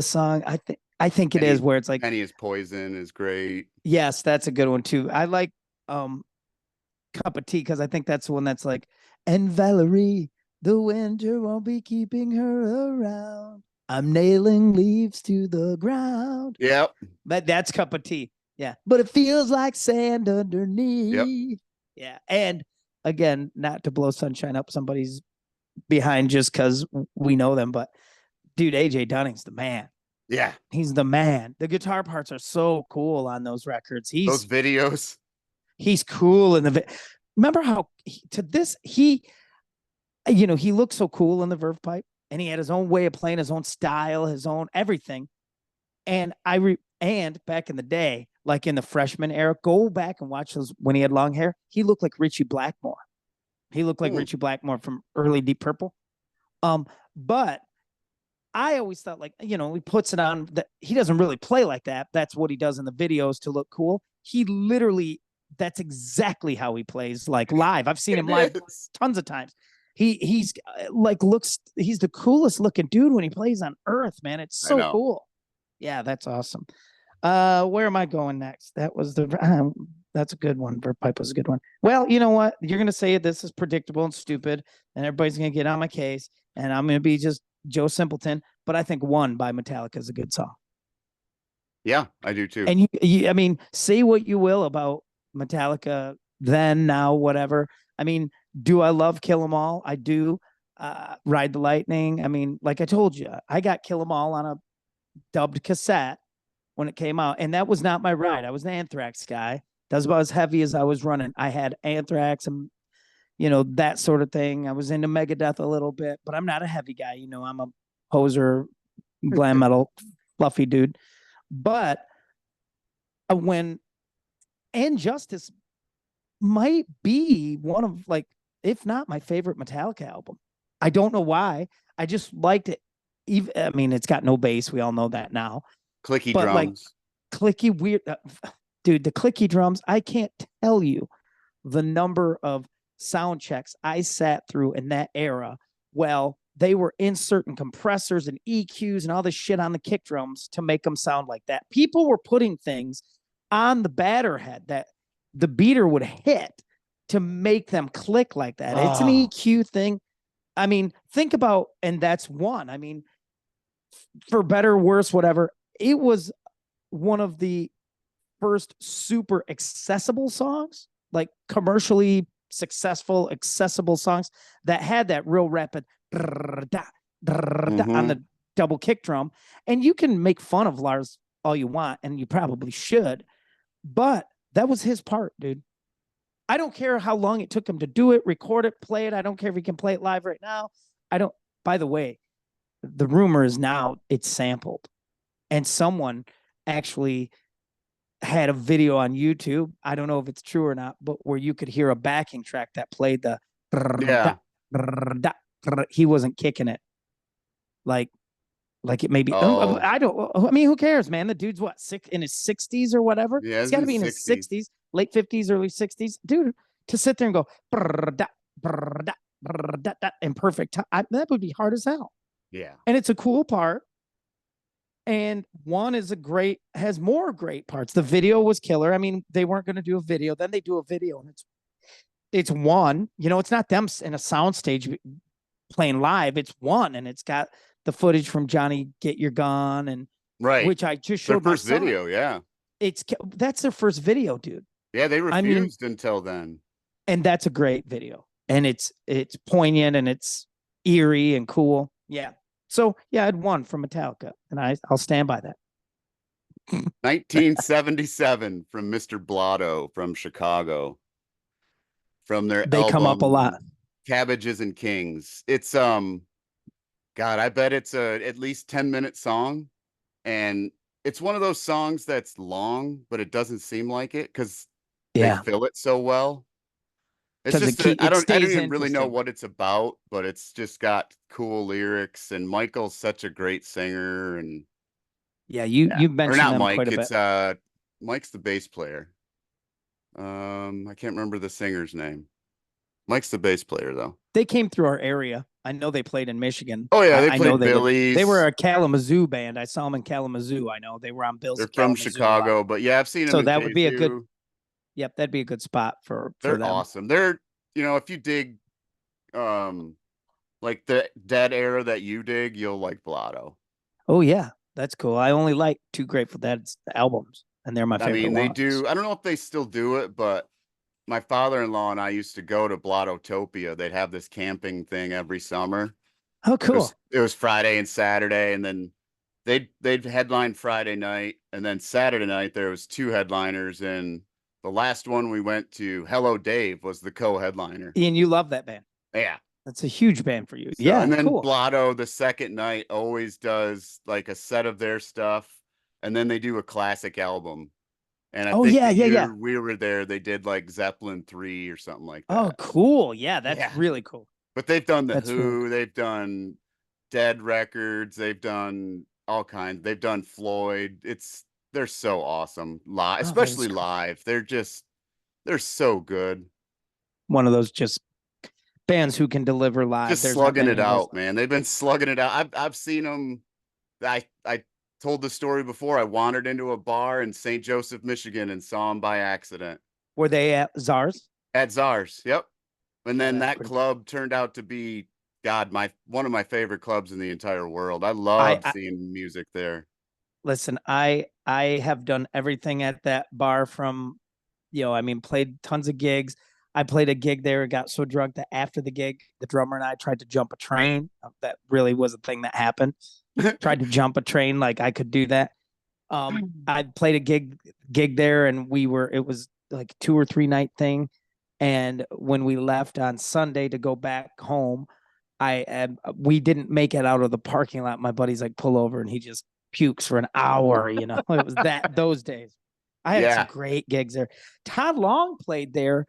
song? I think it is where it's like, Penny is Poison is great. yes, that's a good one too. I like um Cup of Tea because I think that's the one that's like, and Valerie, the winter won't be keeping her around. I'm nailing leaves to the ground. Yep. But that's Cup of Tea. Yeah. But it feels like sand underneath. Yep. Yeah. And again, not to blow sunshine up somebody's behind just because we know them, but dude, AJ Dunning's the man. Yeah. He's the man. The guitar parts are so cool on those records. Those videos. He's cool in the. Remember how he looked so cool in the Verve Pipe, and he had his own way of playing, his own style, his own everything. And and back in the day, like in the freshman era, go back and watch those when he had long hair. He looked like Richie Blackmore. He looked like Richie Blackmore from early Deep Purple. But I always thought, like, he puts it on that he doesn't really play like that. That's what he does in the videos to look cool. He literally, that's exactly how he plays like live. I've seen him live tons of times. He's he's the coolest looking dude when he plays on Earth, man. It's so cool. Yeah, that's awesome. Where am I going next? That was that's a good one. Verve Pipe was a good one. Well, you know what? You're gonna say this is predictable and stupid, and everybody's gonna get on my case, and I'm gonna be just Joe Simpleton. But I think "One" by Metallica is a good song. Yeah, I do too. And I mean, say what you will about Metallica then, now, whatever. I mean, do I love Kill 'Em All? I do. Ride the Lightning. I mean, like I told you, I got Kill 'Em All on a dubbed cassette when it came out, and that was not my ride. I was an Anthrax guy. That was about as heavy as I was running. I had Anthrax and that sort of thing. I was into Megadeth a little bit, but I'm not a heavy guy. I'm a poser, glam metal, fluffy dude. But when And Justice might be one of, like, if not my favorite Metallica album. I don't know why. I just liked it. Even, I mean, it's got no bass. We all know that now. Clicky but drums. Like clicky weird, dude. The clicky drums. I can't tell you the number of sound checks I sat through in that era. Well, they were inserting compressors and EQs and all this shit on the kick drums to make them sound like that. People were putting things on the batter head that the beater would hit to make them click like that. Oh. It's an EQ thing. I mean, think about, and that's one. I mean, for better, worse, whatever, it was one of the first super accessible songs, like commercially successful, accessible songs that had that real rapid on the double kick drum. And you can make fun of Lars all you want, and you probably should, but that was his part, dude. I don't care how long it took him to do it, record it, play it. I don't care if he can play it live right now. By the way, the rumor is now it's sampled, and someone actually had a video on YouTube. I don't know if it's true or not, but where you could hear a backing track that played the he wasn't kicking it like it may be. I mean, who cares, man? The dude's what, in his 60s or whatever. Yeah, he's got to be in his 60s, late 50s, early 60s, dude. To sit there and go in perfect time, that would be hard as hell. Yeah, and it's a cool part. And One is has more great parts. The video was killer. I mean, they weren't going to do a video. Then they do a video, and it's One. It's not them in a soundstage playing live. It's One, and it's got the footage from Johnny Get Your Gun, and right, which I just showed. Their first video, yeah. That's their first video, dude. Yeah, they I mean, refused until then. and that's a great video. And it's poignant and it's eerie and cool. Yeah. So yeah, I'd won from Metallica, and I'll stand by that. 1977 from Mr. Blotto from Chicago, from their They come up a album lot. Cabbages and Kings. It's God, I bet it's a at least 10-minute song. And it's one of those songs that's long, but it doesn't seem like it because they Yeah, fill it so well. It's because just I it don't stays even really know interesting. what it's about, but it's just got cool lyrics, and Michael's such a great singer. And Yeah, you yeah, or mentioned not them quite Mike, a bit. it's Mike's the bass player. I can't remember the singer's name. Mike's the bass player though. They came through our area. I know they played in Michigan. Oh yeah, they I know played they did. They were Billy's. a Kalamazoo band. I saw them in Kalamazoo. I know they were on bills They're in from Kalamazoo a lot. Chicago, but yeah, I've seen them So in that would be a good. KZU. Yep, that'd be a good spot for They're them. awesome. They're, if you dig um like the Dead era that you dig, you'll like Blotto. Oh yeah, that's cool. I only like two Grateful Dead's albums, and they're my I favorite mean, they ones. do. I don't know if they still do it, but my father-in-law and I used to go to Blottotopia. They'd have this camping thing every summer. Oh, It was cool. it was Friday and Saturday, and then they'd headline Friday night, and then Saturday night there was two headliners, and the last one we went to, Hello Dave, was the co-headliner. Ian, you love that band. Yeah. That's a huge band for you. So, Yeah, and then cool. Blotto the second night always does like a set of their stuff, and then they do a classic album. And I Oh think yeah, the yeah, yeah. year we were there, they did like Zeppelin 3 or something like Oh, that. cool. Yeah, that's Yeah. really cool. But they've done The That's really Who, cool. they've done Dead Records, they've done all kinds. They've done Floyd. They're so awesome live, Oh, that is especially cool. live. They're so good. One of those just bands who can deliver live. Just There's not slugging many it of those. out, man. They've been slugging it out. I've seen them. I told the story before. I wandered into a bar in St. Joseph, Michigan, and saw them by accident Were they at Czars? at Czars. Yep. And Yeah, then that's that pretty cool. club turned out to be, God, my one of my favorite clubs in the entire world. I I, love I seeing music there. listen. I have done everything at that bar from, I mean, played tons of gigs. I played a gig there, got so drunk that after the gig, the drummer and I tried to jump a train. That really was a thing that happened. Tried to jump a train, like I could do that. I played a gig there, and it was like 2 or 3 night thing. And when we left on Sunday to go back home, we didn't make it out of the parking lot. My buddy's like, pull over, and he just pukes for an hour. It was those days. I had some Yeah. great gigs there. Todd Long played there.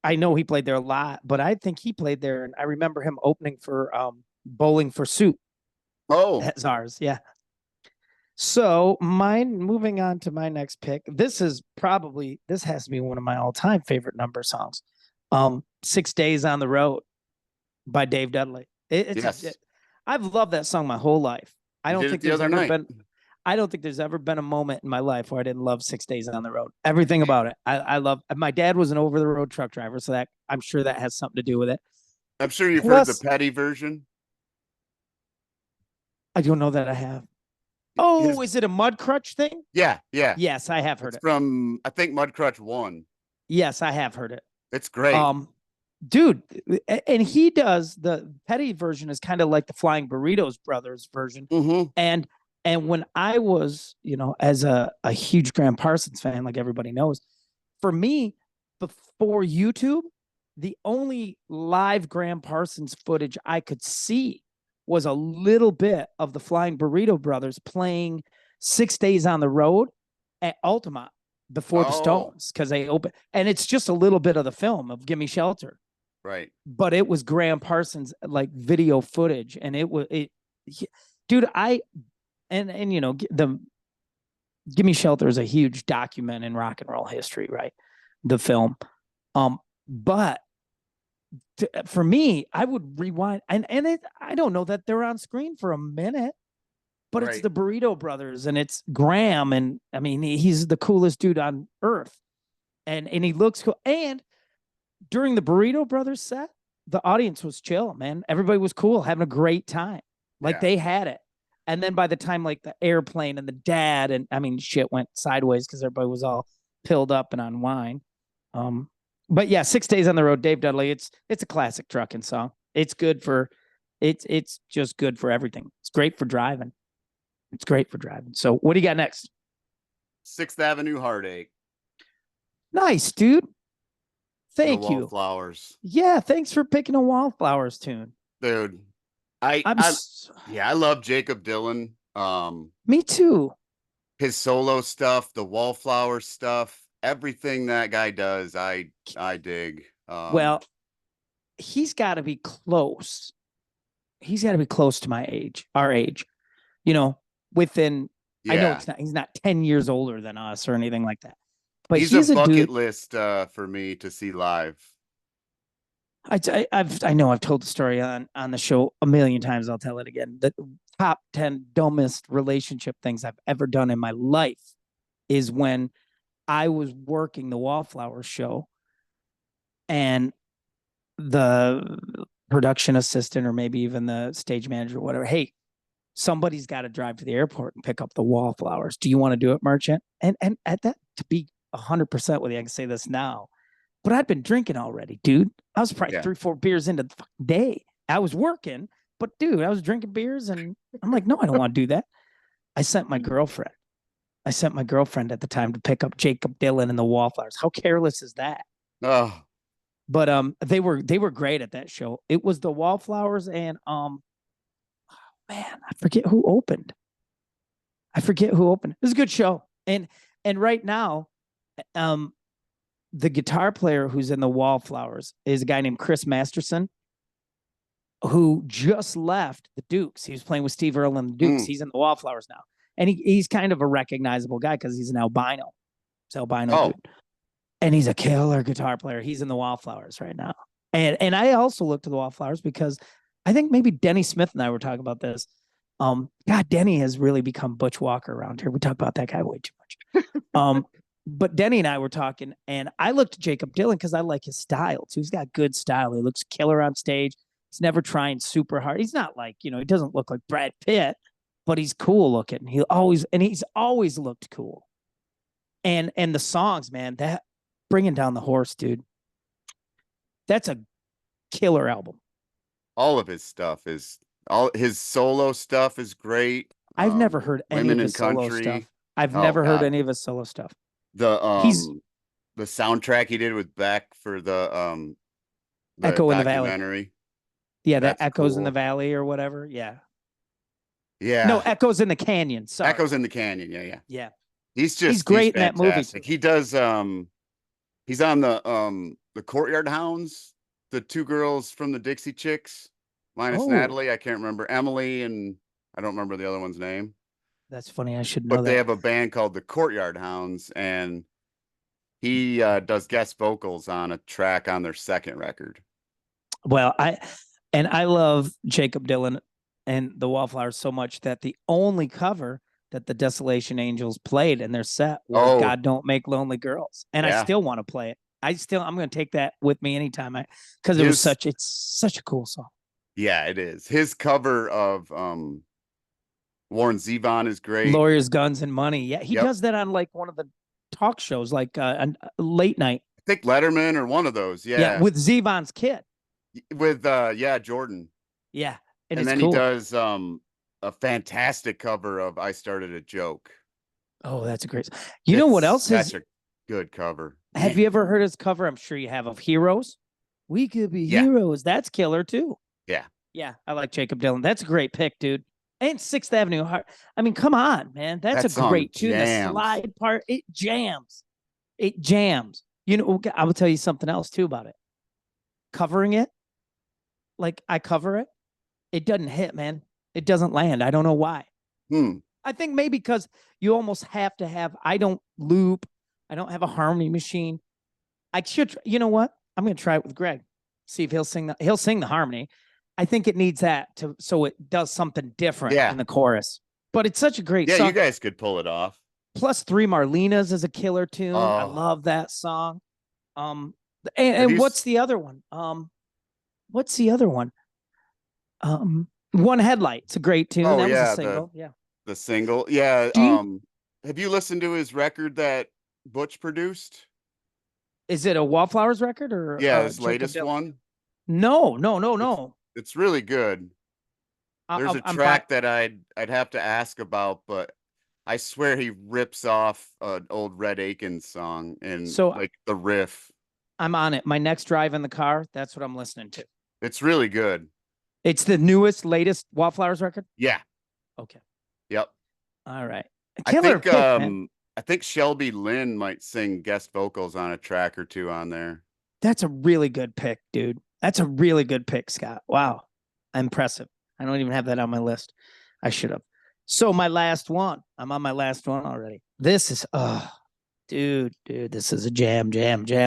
I know he played there a lot, but I think he played there, and I remember him opening for Bowling for Soup Oh, at Czars. Yeah. So moving on to my next pick. This has to be one of my all-time favorite number songs. 6 Days on the Road by Dave Dudley. yes. I've loved that song my whole life. You did it the other night. I don't think there's ever been a moment in my life where I didn't love 6 Days on the Road. Everything about it. I love. My dad was an over the road truck driver, so that I'm sure that has something to do with it. I'm sure you've heard the Plus, Petty version. I don't know that I have. His, Oh, is it a Mud Crutch thing? yeah, yeah. Yes, I have heard It's it. from, I think, Mudcrutch 1. Yes, I have heard it. It's great. Dude, and he does the Petty version is kind of like the Flying Burritos Brothers version. Mm-hmm. And when I was, as a huge Graham Parsons fan, like everybody knows, for me, before YouTube, the only live Graham Parsons footage I could see was a little bit of the Flying Burrito Brothers playing 6 Days on the Road at Altamont before the Stones, because they opened, and it's just a little bit of the film of Gimme Shelter. Right. But it was Graham Parsons like video footage, and dude, the Gimme Shelter is a huge document in rock and roll history, right? The film. But for me, I would rewind, and I don't know that they're on screen for a minute, but it's the Burrito Brothers, and it's Graham, and I mean he's the coolest dude on earth, and he looks cool. And during the Burrito Brothers set, the audience was chill, man. Everybody was cool, having a great time, like they had it. And then by the time like the airplane and the dad, and I mean shit went sideways because everybody was all pilled up and on wine. But yeah, 6 Days on the Road, Dave Dudley. It's a classic trucking song. It's good for it's just good for everything. It's great for driving. It's great for driving. So what do you got next? 6th Avenue Heartache. Nice, dude. The Thank you. Wallflowers. Yeah, thanks for picking a Wallflowers tune. Dude. I love Jacob Dylan. Me too. His solo stuff, the Wallflower stuff, everything that guy does, I dig. Well, he's got to be close. He's got to be close to our age. You know, within. Yeah. I know he's not 10 years older than us or anything like that. But he's a bucket list for me to see live. I know I've told the story on the show a million times. I'll tell it again. The top 10 dumbest relationship things I've ever done in my life is when I was working the Wallflowers show and the production assistant or maybe even the stage manager or whatever, hey, somebody's got to drive to the airport and pick up the Wallflowers. Do you want to do it, Merchant? And at that, to be 100% with you, I can say this now. But I'd been drinking already, dude. I was probably 3-4 beers into the day. I was working, but dude, I was drinking beers and I'm like, no, I don't want to do that. I sent my girlfriend at the time to pick up Jacob Dylan and the Wallflowers. How careless is that? Oh. But they were great at that show. It was the Wallflowers and oh, man, I forget who opened. It was a good show. And right now, the guitar player who's in the Wallflowers is a guy named Chris Masterson, who just left the Dukes. He was playing with Steve Earle and the Dukes. He's in the Wallflowers now. And he's kind of a recognizable guy because he's an albino. It's albino dude. And he's a killer guitar player. He's in the Wallflowers right now. And I also looked to the Wallflowers because I think maybe Denny Smith and I were talking about this. God, Denny has really become Butch Walker around here. We talk about that guy way too much. But Denny and I were talking, and I looked at Jacob Dylan because I like his style too. He's got good style. He looks killer on stage. He's never trying super hard. He's not like, he doesn't look like Brad Pitt, but he's cool looking. He's always looked cool. And the songs, man, that Bringing Down the Horse, dude, that's a killer album. All of his stuff all his solo stuff is great. I've never heard any of his solo stuff. I've never heard any of his solo stuff. The soundtrack he did with Beck for the Echo in the Valley. Yeah, that Echoes in the Valley or whatever. Yeah. Yeah. No, Echoes in the Canyon. Sorry. Echoes in the Canyon. Yeah. Yeah. He's great in that movie. He does he's on the Courtyard Hounds, the two girls from the Dixie Chicks, minus Natalie. I can't remember Emily, and I don't remember the other one's name. That's funny. I should know but that. They have a band called the Courtyard Hounds, and he does guest vocals on a track on their second record. Well, I love Jacob Dylan and the Wallflowers so much that the only cover that the Desolation Angels played in their set was God Don't Make Lonely Girls. And I still want to play it. I'm going to take that with me anytime because it's such a cool song. Yeah, it is. His cover of Warren Zevon is great. Lawyers, Guns, and Money. Yeah, he does that on like one of the talk shows, like late night. I think Letterman or one of those. Yeah, with Zevon's kid. With Jordan. Yeah, and then cool. He does a fantastic cover of I Started a Joke. Oh, that's a great. You know what else is a good cover? Have you ever heard his cover? I'm sure you have, of Heroes. We Could Be Heroes. That's killer too. Yeah, I like Jacob Dylan. That's a great pick, dude. And 6th Avenue. I mean, come on, man. That's a great tune. The slide part, it jams. You know, I will tell you something else too about it. Covering it, like I cover it, it doesn't hit, man. It doesn't land. I don't know why. I think maybe because you almost have to have, I don't loop. I don't have a harmony machine. I should, you know what? I'm going to try it with Greg. See if he'll sing the harmony. I think it needs that so it does something different in the chorus. But it's such a great song. Yeah, you guys could pull it off. Plus 3 Marlenas is a killer tune. I love that song. And what's the other one? One Headlight. It's a great tune. That was a single. The single. Yeah. Have you listened to his record that Butch produced? Is it a Wallflowers record or Yeah, his Jacob latest Dylan? one. No, no, no, It's no. it's really good. There's a I'm by. track that I'd have to ask about, but I swear he rips off an old Red Akins song and So like the riff. I'm on it. My next drive in the car, that's what I'm listening to. It's really good. It's the newest, latest Wallflowers record. Yeah. Okay. Yep. All right. I Killer think pick, man. I think Shelby Lynn might sing guest vocals on a track or two on there. That's a really good pick, dude. That's a really good pick, Scott. Wow. Impressive. I don't even have that on my list. I should have. So my last one. I'm on my last one already. This is dude, this is a jam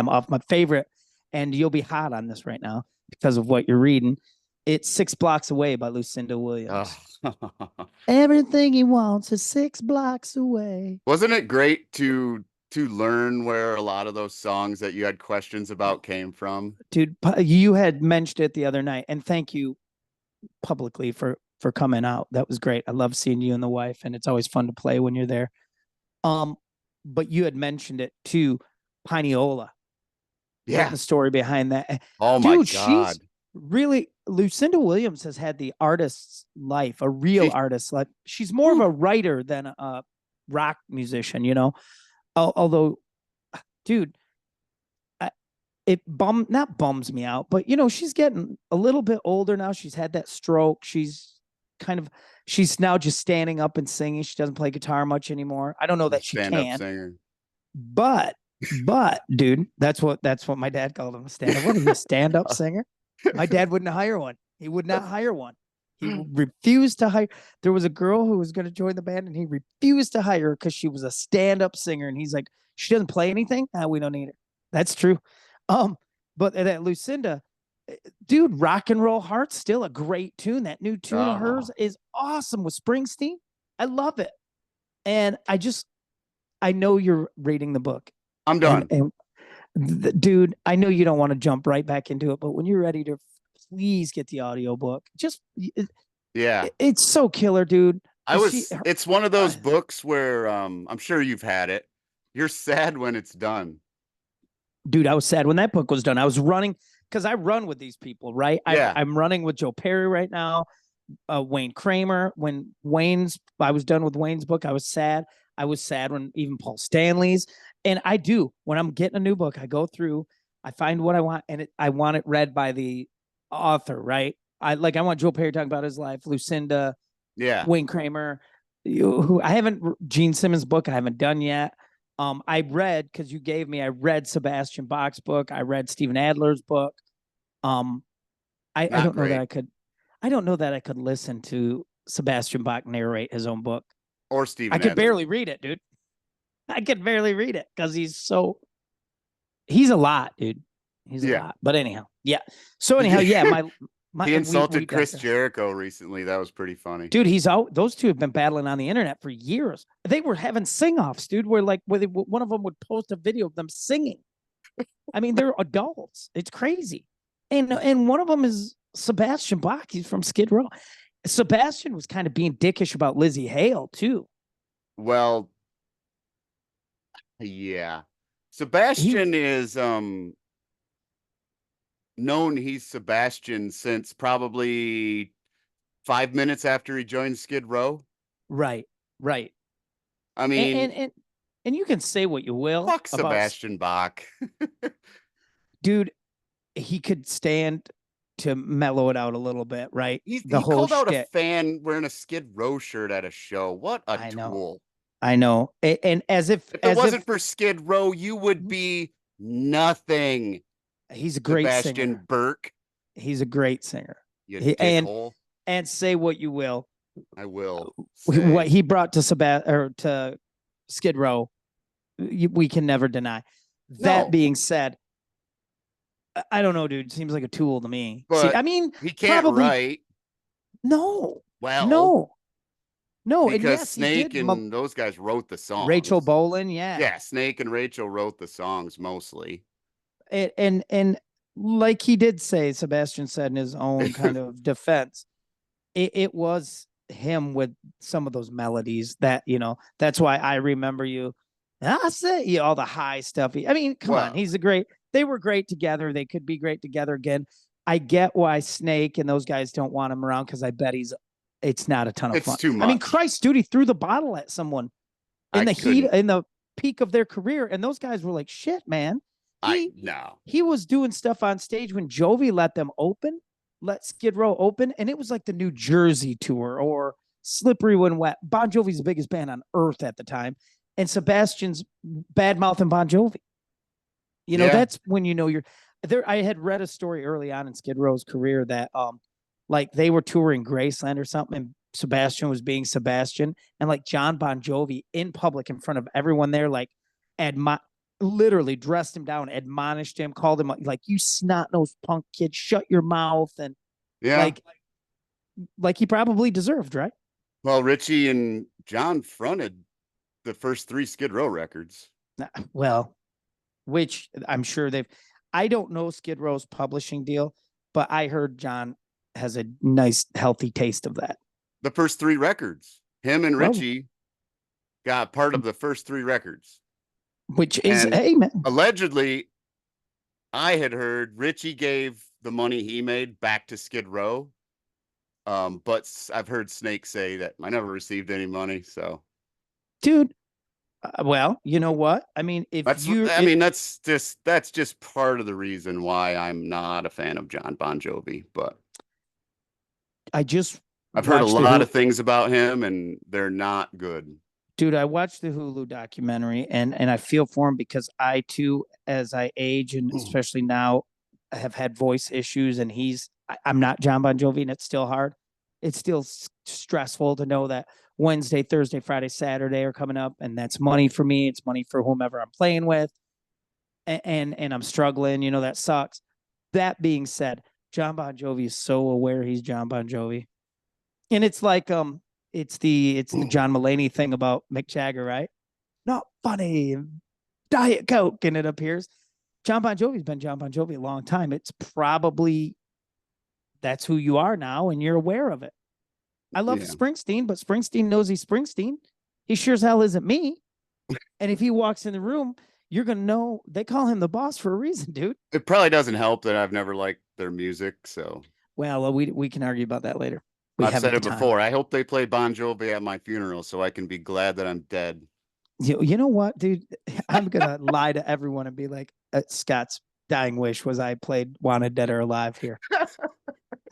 off my favorite. And you'll be hot on this right now because of what you're reading. It's 6 Blocks Away by Lucinda Williams. Everything he wants is 6 blocks away. Wasn't it great to learn where a lot of those songs that you had questions about came from? Dude, you had mentioned it the other night, and thank you publicly for coming out. That was great. I love seeing you and the wife, and it's always fun to play when you're there. But you had mentioned it too, Pineola. Yeah. The story behind that. Oh my God. She's really, Lucinda Williams has had the artist's life, a real artist's life. She's more of a writer than a rock musician, you know. Although, dude, it not bums me out, but you know, she's getting a little bit older now. She's had that stroke. She's now just standing up and singing. She doesn't play guitar much anymore. I don't know that she can. Singer. But dude, that's what my dad called him, a stand-up. What are you, a stand-up singer? My dad wouldn't hire one. He would not hire one. He refused to hire. There was a girl who was going to join the band, and he refused to hire her because she was a stand-up singer. And he's like, she doesn't play anything? We don't need her. That's true. But that Lucinda, dude, Rock and Roll Heart's still a great tune. That new tune of hers is awesome with Springsteen. I love it. And I know you're reading the book. I'm done. Dude, I know you don't want to jump right back into it, but when you're ready to, please get the audiobook. It's so killer, dude. It's one of those books where I'm sure you've had it. You're sad when it's done. Dude, I was sad when that book was done. I was running because I run with these people, right? Yeah. I'm running with Joe Perry right now. Wayne Kramer. When I was done with Wayne's book, I was sad. I was sad when even Paul Stanley's. And I do, when I'm getting a new book, I go through, I find what I want, and I want it read by the author, right? I want Joe Perry talking about his life, Lucinda, Wayne Kramer, who I haven't, Gene Simmons' book, I haven't done yet. I read Sebastian Bach's book. I read Stephen Adler's book. I don't know that I could listen to Sebastian Bach narrate his own book. Or Stephen Adler. I could barely read it, dude. I could barely read it because he's a lot, dude. He's a lot. But anyhow, yeah. So anyhow, yeah, he insulted Chris Jericho recently. That was pretty funny. Dude, he's out. Those two have been battling on the internet for years. They were having sing-offs, dude, where one of them would post a video of them singing. I mean, they're adults. It's crazy. And one of them is Sebastian Bach. He's from Skid Row. Sebastian was kind of being dickish about Lizzie Hale, too. Well, yeah. Sebastian is known he's Sebastian since probably 5 minutes after he joined Skid Row. Right. I mean, and you can say what you will. Fuck Sebastian Bach. Dude, he could stand to mellow it out a little bit, right? He called out a fan wearing a Skid Row shirt at a show. What a tool. I know. And if it wasn't for Skid Row, you would be nothing. He's a great Sebastian singer. Burke. He's a great singer. And say what you will. I will. What he brought to Skid Row, we can never deny. That being said, I don't know, dude. It seems like a tool to me. But he can't write. No. Well, no. Because Snake and those guys wrote the songs. Rachel Bolan, yeah. Yeah, Snake and Rachel wrote the songs mostly. And like he did say, Sebastian said in his own kind of defense, it was him with some of those melodies that, that's why I Remember You. I say, yeah, all the high stuff. I mean, come on, Well, he's a great. They were great together. They could be great together again. I get why Snake and those guys don't want him around because I bet it's not a ton of it's fun. too I mean, much. Christ, dude, he threw the bottle at someone in I the heat, couldn't. in the peak of their career, and those guys were like, "Shit, man." I He no. he was doing stuff on stage when Jovi let them open, let Skid Row open, and it was like the New Jersey tour or Slippery When Wet. Bon Jovi's the biggest band on earth at the time, and Sebastian's bad mouth and Bon Jovi. Yeah. That's when you're there. I had read a story early on in Skid Row's career that like they were touring Graceland or something, and Sebastian was being Sebastian, and like John Bon Jovi in public in front of everyone there, like literally dressed him down, admonished him, called him like you snot nosed punk kid, shut your mouth, and Yeah. like he probably deserved, right? Well, Richie and John fronted the first three Skid Row records. Well, which I'm sure they've. I don't know Skid Row's publishing deal, but I heard John has a nice, healthy taste of that. The first three records. Him and Well, Richie got part of the first three records. which is, And hey, man. allegedly, I had heard Richie gave the money he made back to Skid Row. But I've heard Snake say that I never received any money. So, Dude, well, you know what? I mean, that's just part of the reason why I'm not a fan of John Bon Jovi. But I just I've heard a watched the lot of things about him, and they're not good. dude, I watched the Hulu documentary and I feel for him because I too, as I age and especially now, have had voice issues and I'm not John Bon Jovi and it's still hard. It's still stressful to know that Wednesday, Thursday, Friday, Saturday are coming up and that's money for me. It's money for whomever I'm playing with. And I'm struggling, that sucks. That being said, John Bon Jovi is so aware he's John Bon Jovi. And it's like it's the John Mulaney thing about Mick Jagger, right? Not funny, Diet Coke, and it appears John Bon Jovi's been John Bon Jovi a long time. It's probably that's who you are now, and you're aware of it. I love Yeah. Springsteen, but Springsteen knows he's Springsteen. He sure as hell isn't me. And if he walks in the room, you're gonna know they call him the boss for a reason, dude. It probably doesn't help that I've never liked their music. So Well, we can argue about that later. We I've haven't said the it time. before. I hope they play Bon Jovi at my funeral so I can be glad that I'm dead. You know what, dude? I'm gonna lie to everyone and be like, Scott's dying wish was I played Wanted Dead or Alive here,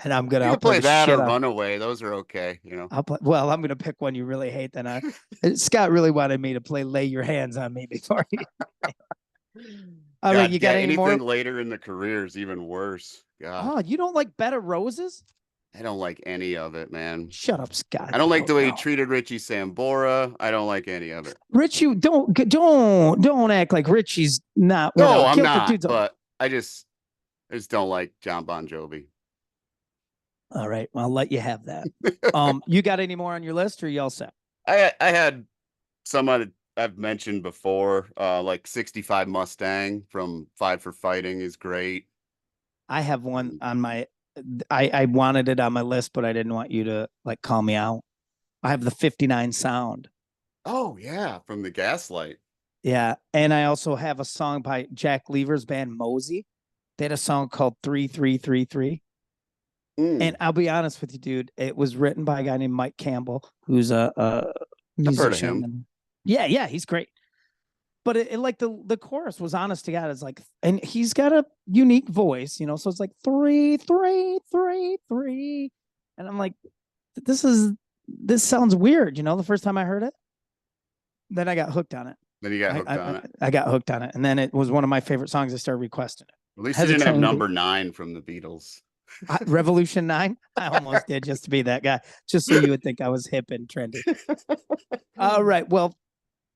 and You I'll can play play the that or shit out. Runaway. Those are okay, you know. I'll play. Well, I'm gonna pick one you really hate. Then Scott really wanted me to play "Lay Your Hands on Me" before he. All right, God, you yeah, got any anything more? later in the career is even worse. God, Oh, you don't like Bed of Roses? I don't like any of it, man. Shut up, Scott. I don't like Oh the way he no, treated Richie Sambora. I don't like any of it. Rich, you don't act like Richie's not No, without I'm guilt. The not, dude's a, but I just don't like John Bon Jovi. all right. Well, I'll let you have that. You got any more on your list, or you all set? I had some I've mentioned before, like 65 Mustang from Fight for Fighting is great. I have one on my. I wanted it on my list, but I didn't want you to like call me out. I have the 59 sound. Oh yeah, from the Gaslight. Yeah, and I also have a song by Jack Lever's band Mosey. They had a song called 3333. And I'll be honest with you, dude, it was written by a guy named Mike Campbell, who's a I've heard of musician. him. And yeah, he's great. But it like the chorus was honest to God. It's like, and he's got a unique voice, so it's like 3333. And I'm like, this sounds weird, the first time I heard it. Then I got hooked on it. Then you got hooked on it. I got hooked on it. And then it was one of my favorite songs. I started requesting it. At least you didn't have number 9 from the Beatles. Revolution 9. I almost did just to be that guy, just so you would think I was hip and trendy. All right. Well,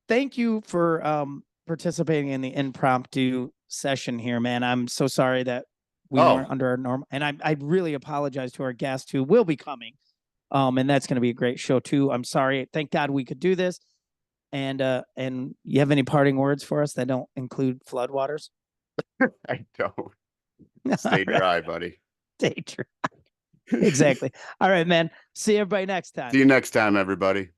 thank you for participating in the impromptu session here, man. I'm so sorry that we weren't under our normal, and I really apologize to our guest who will be coming. And that's going to be a great show too. I'm sorry. Thank God we could do this. And you have any parting words for us that don't include floodwaters? I don't. Stay dry, buddy. Stay dry. Exactly. All right, man. See everybody next time. See you next time, everybody.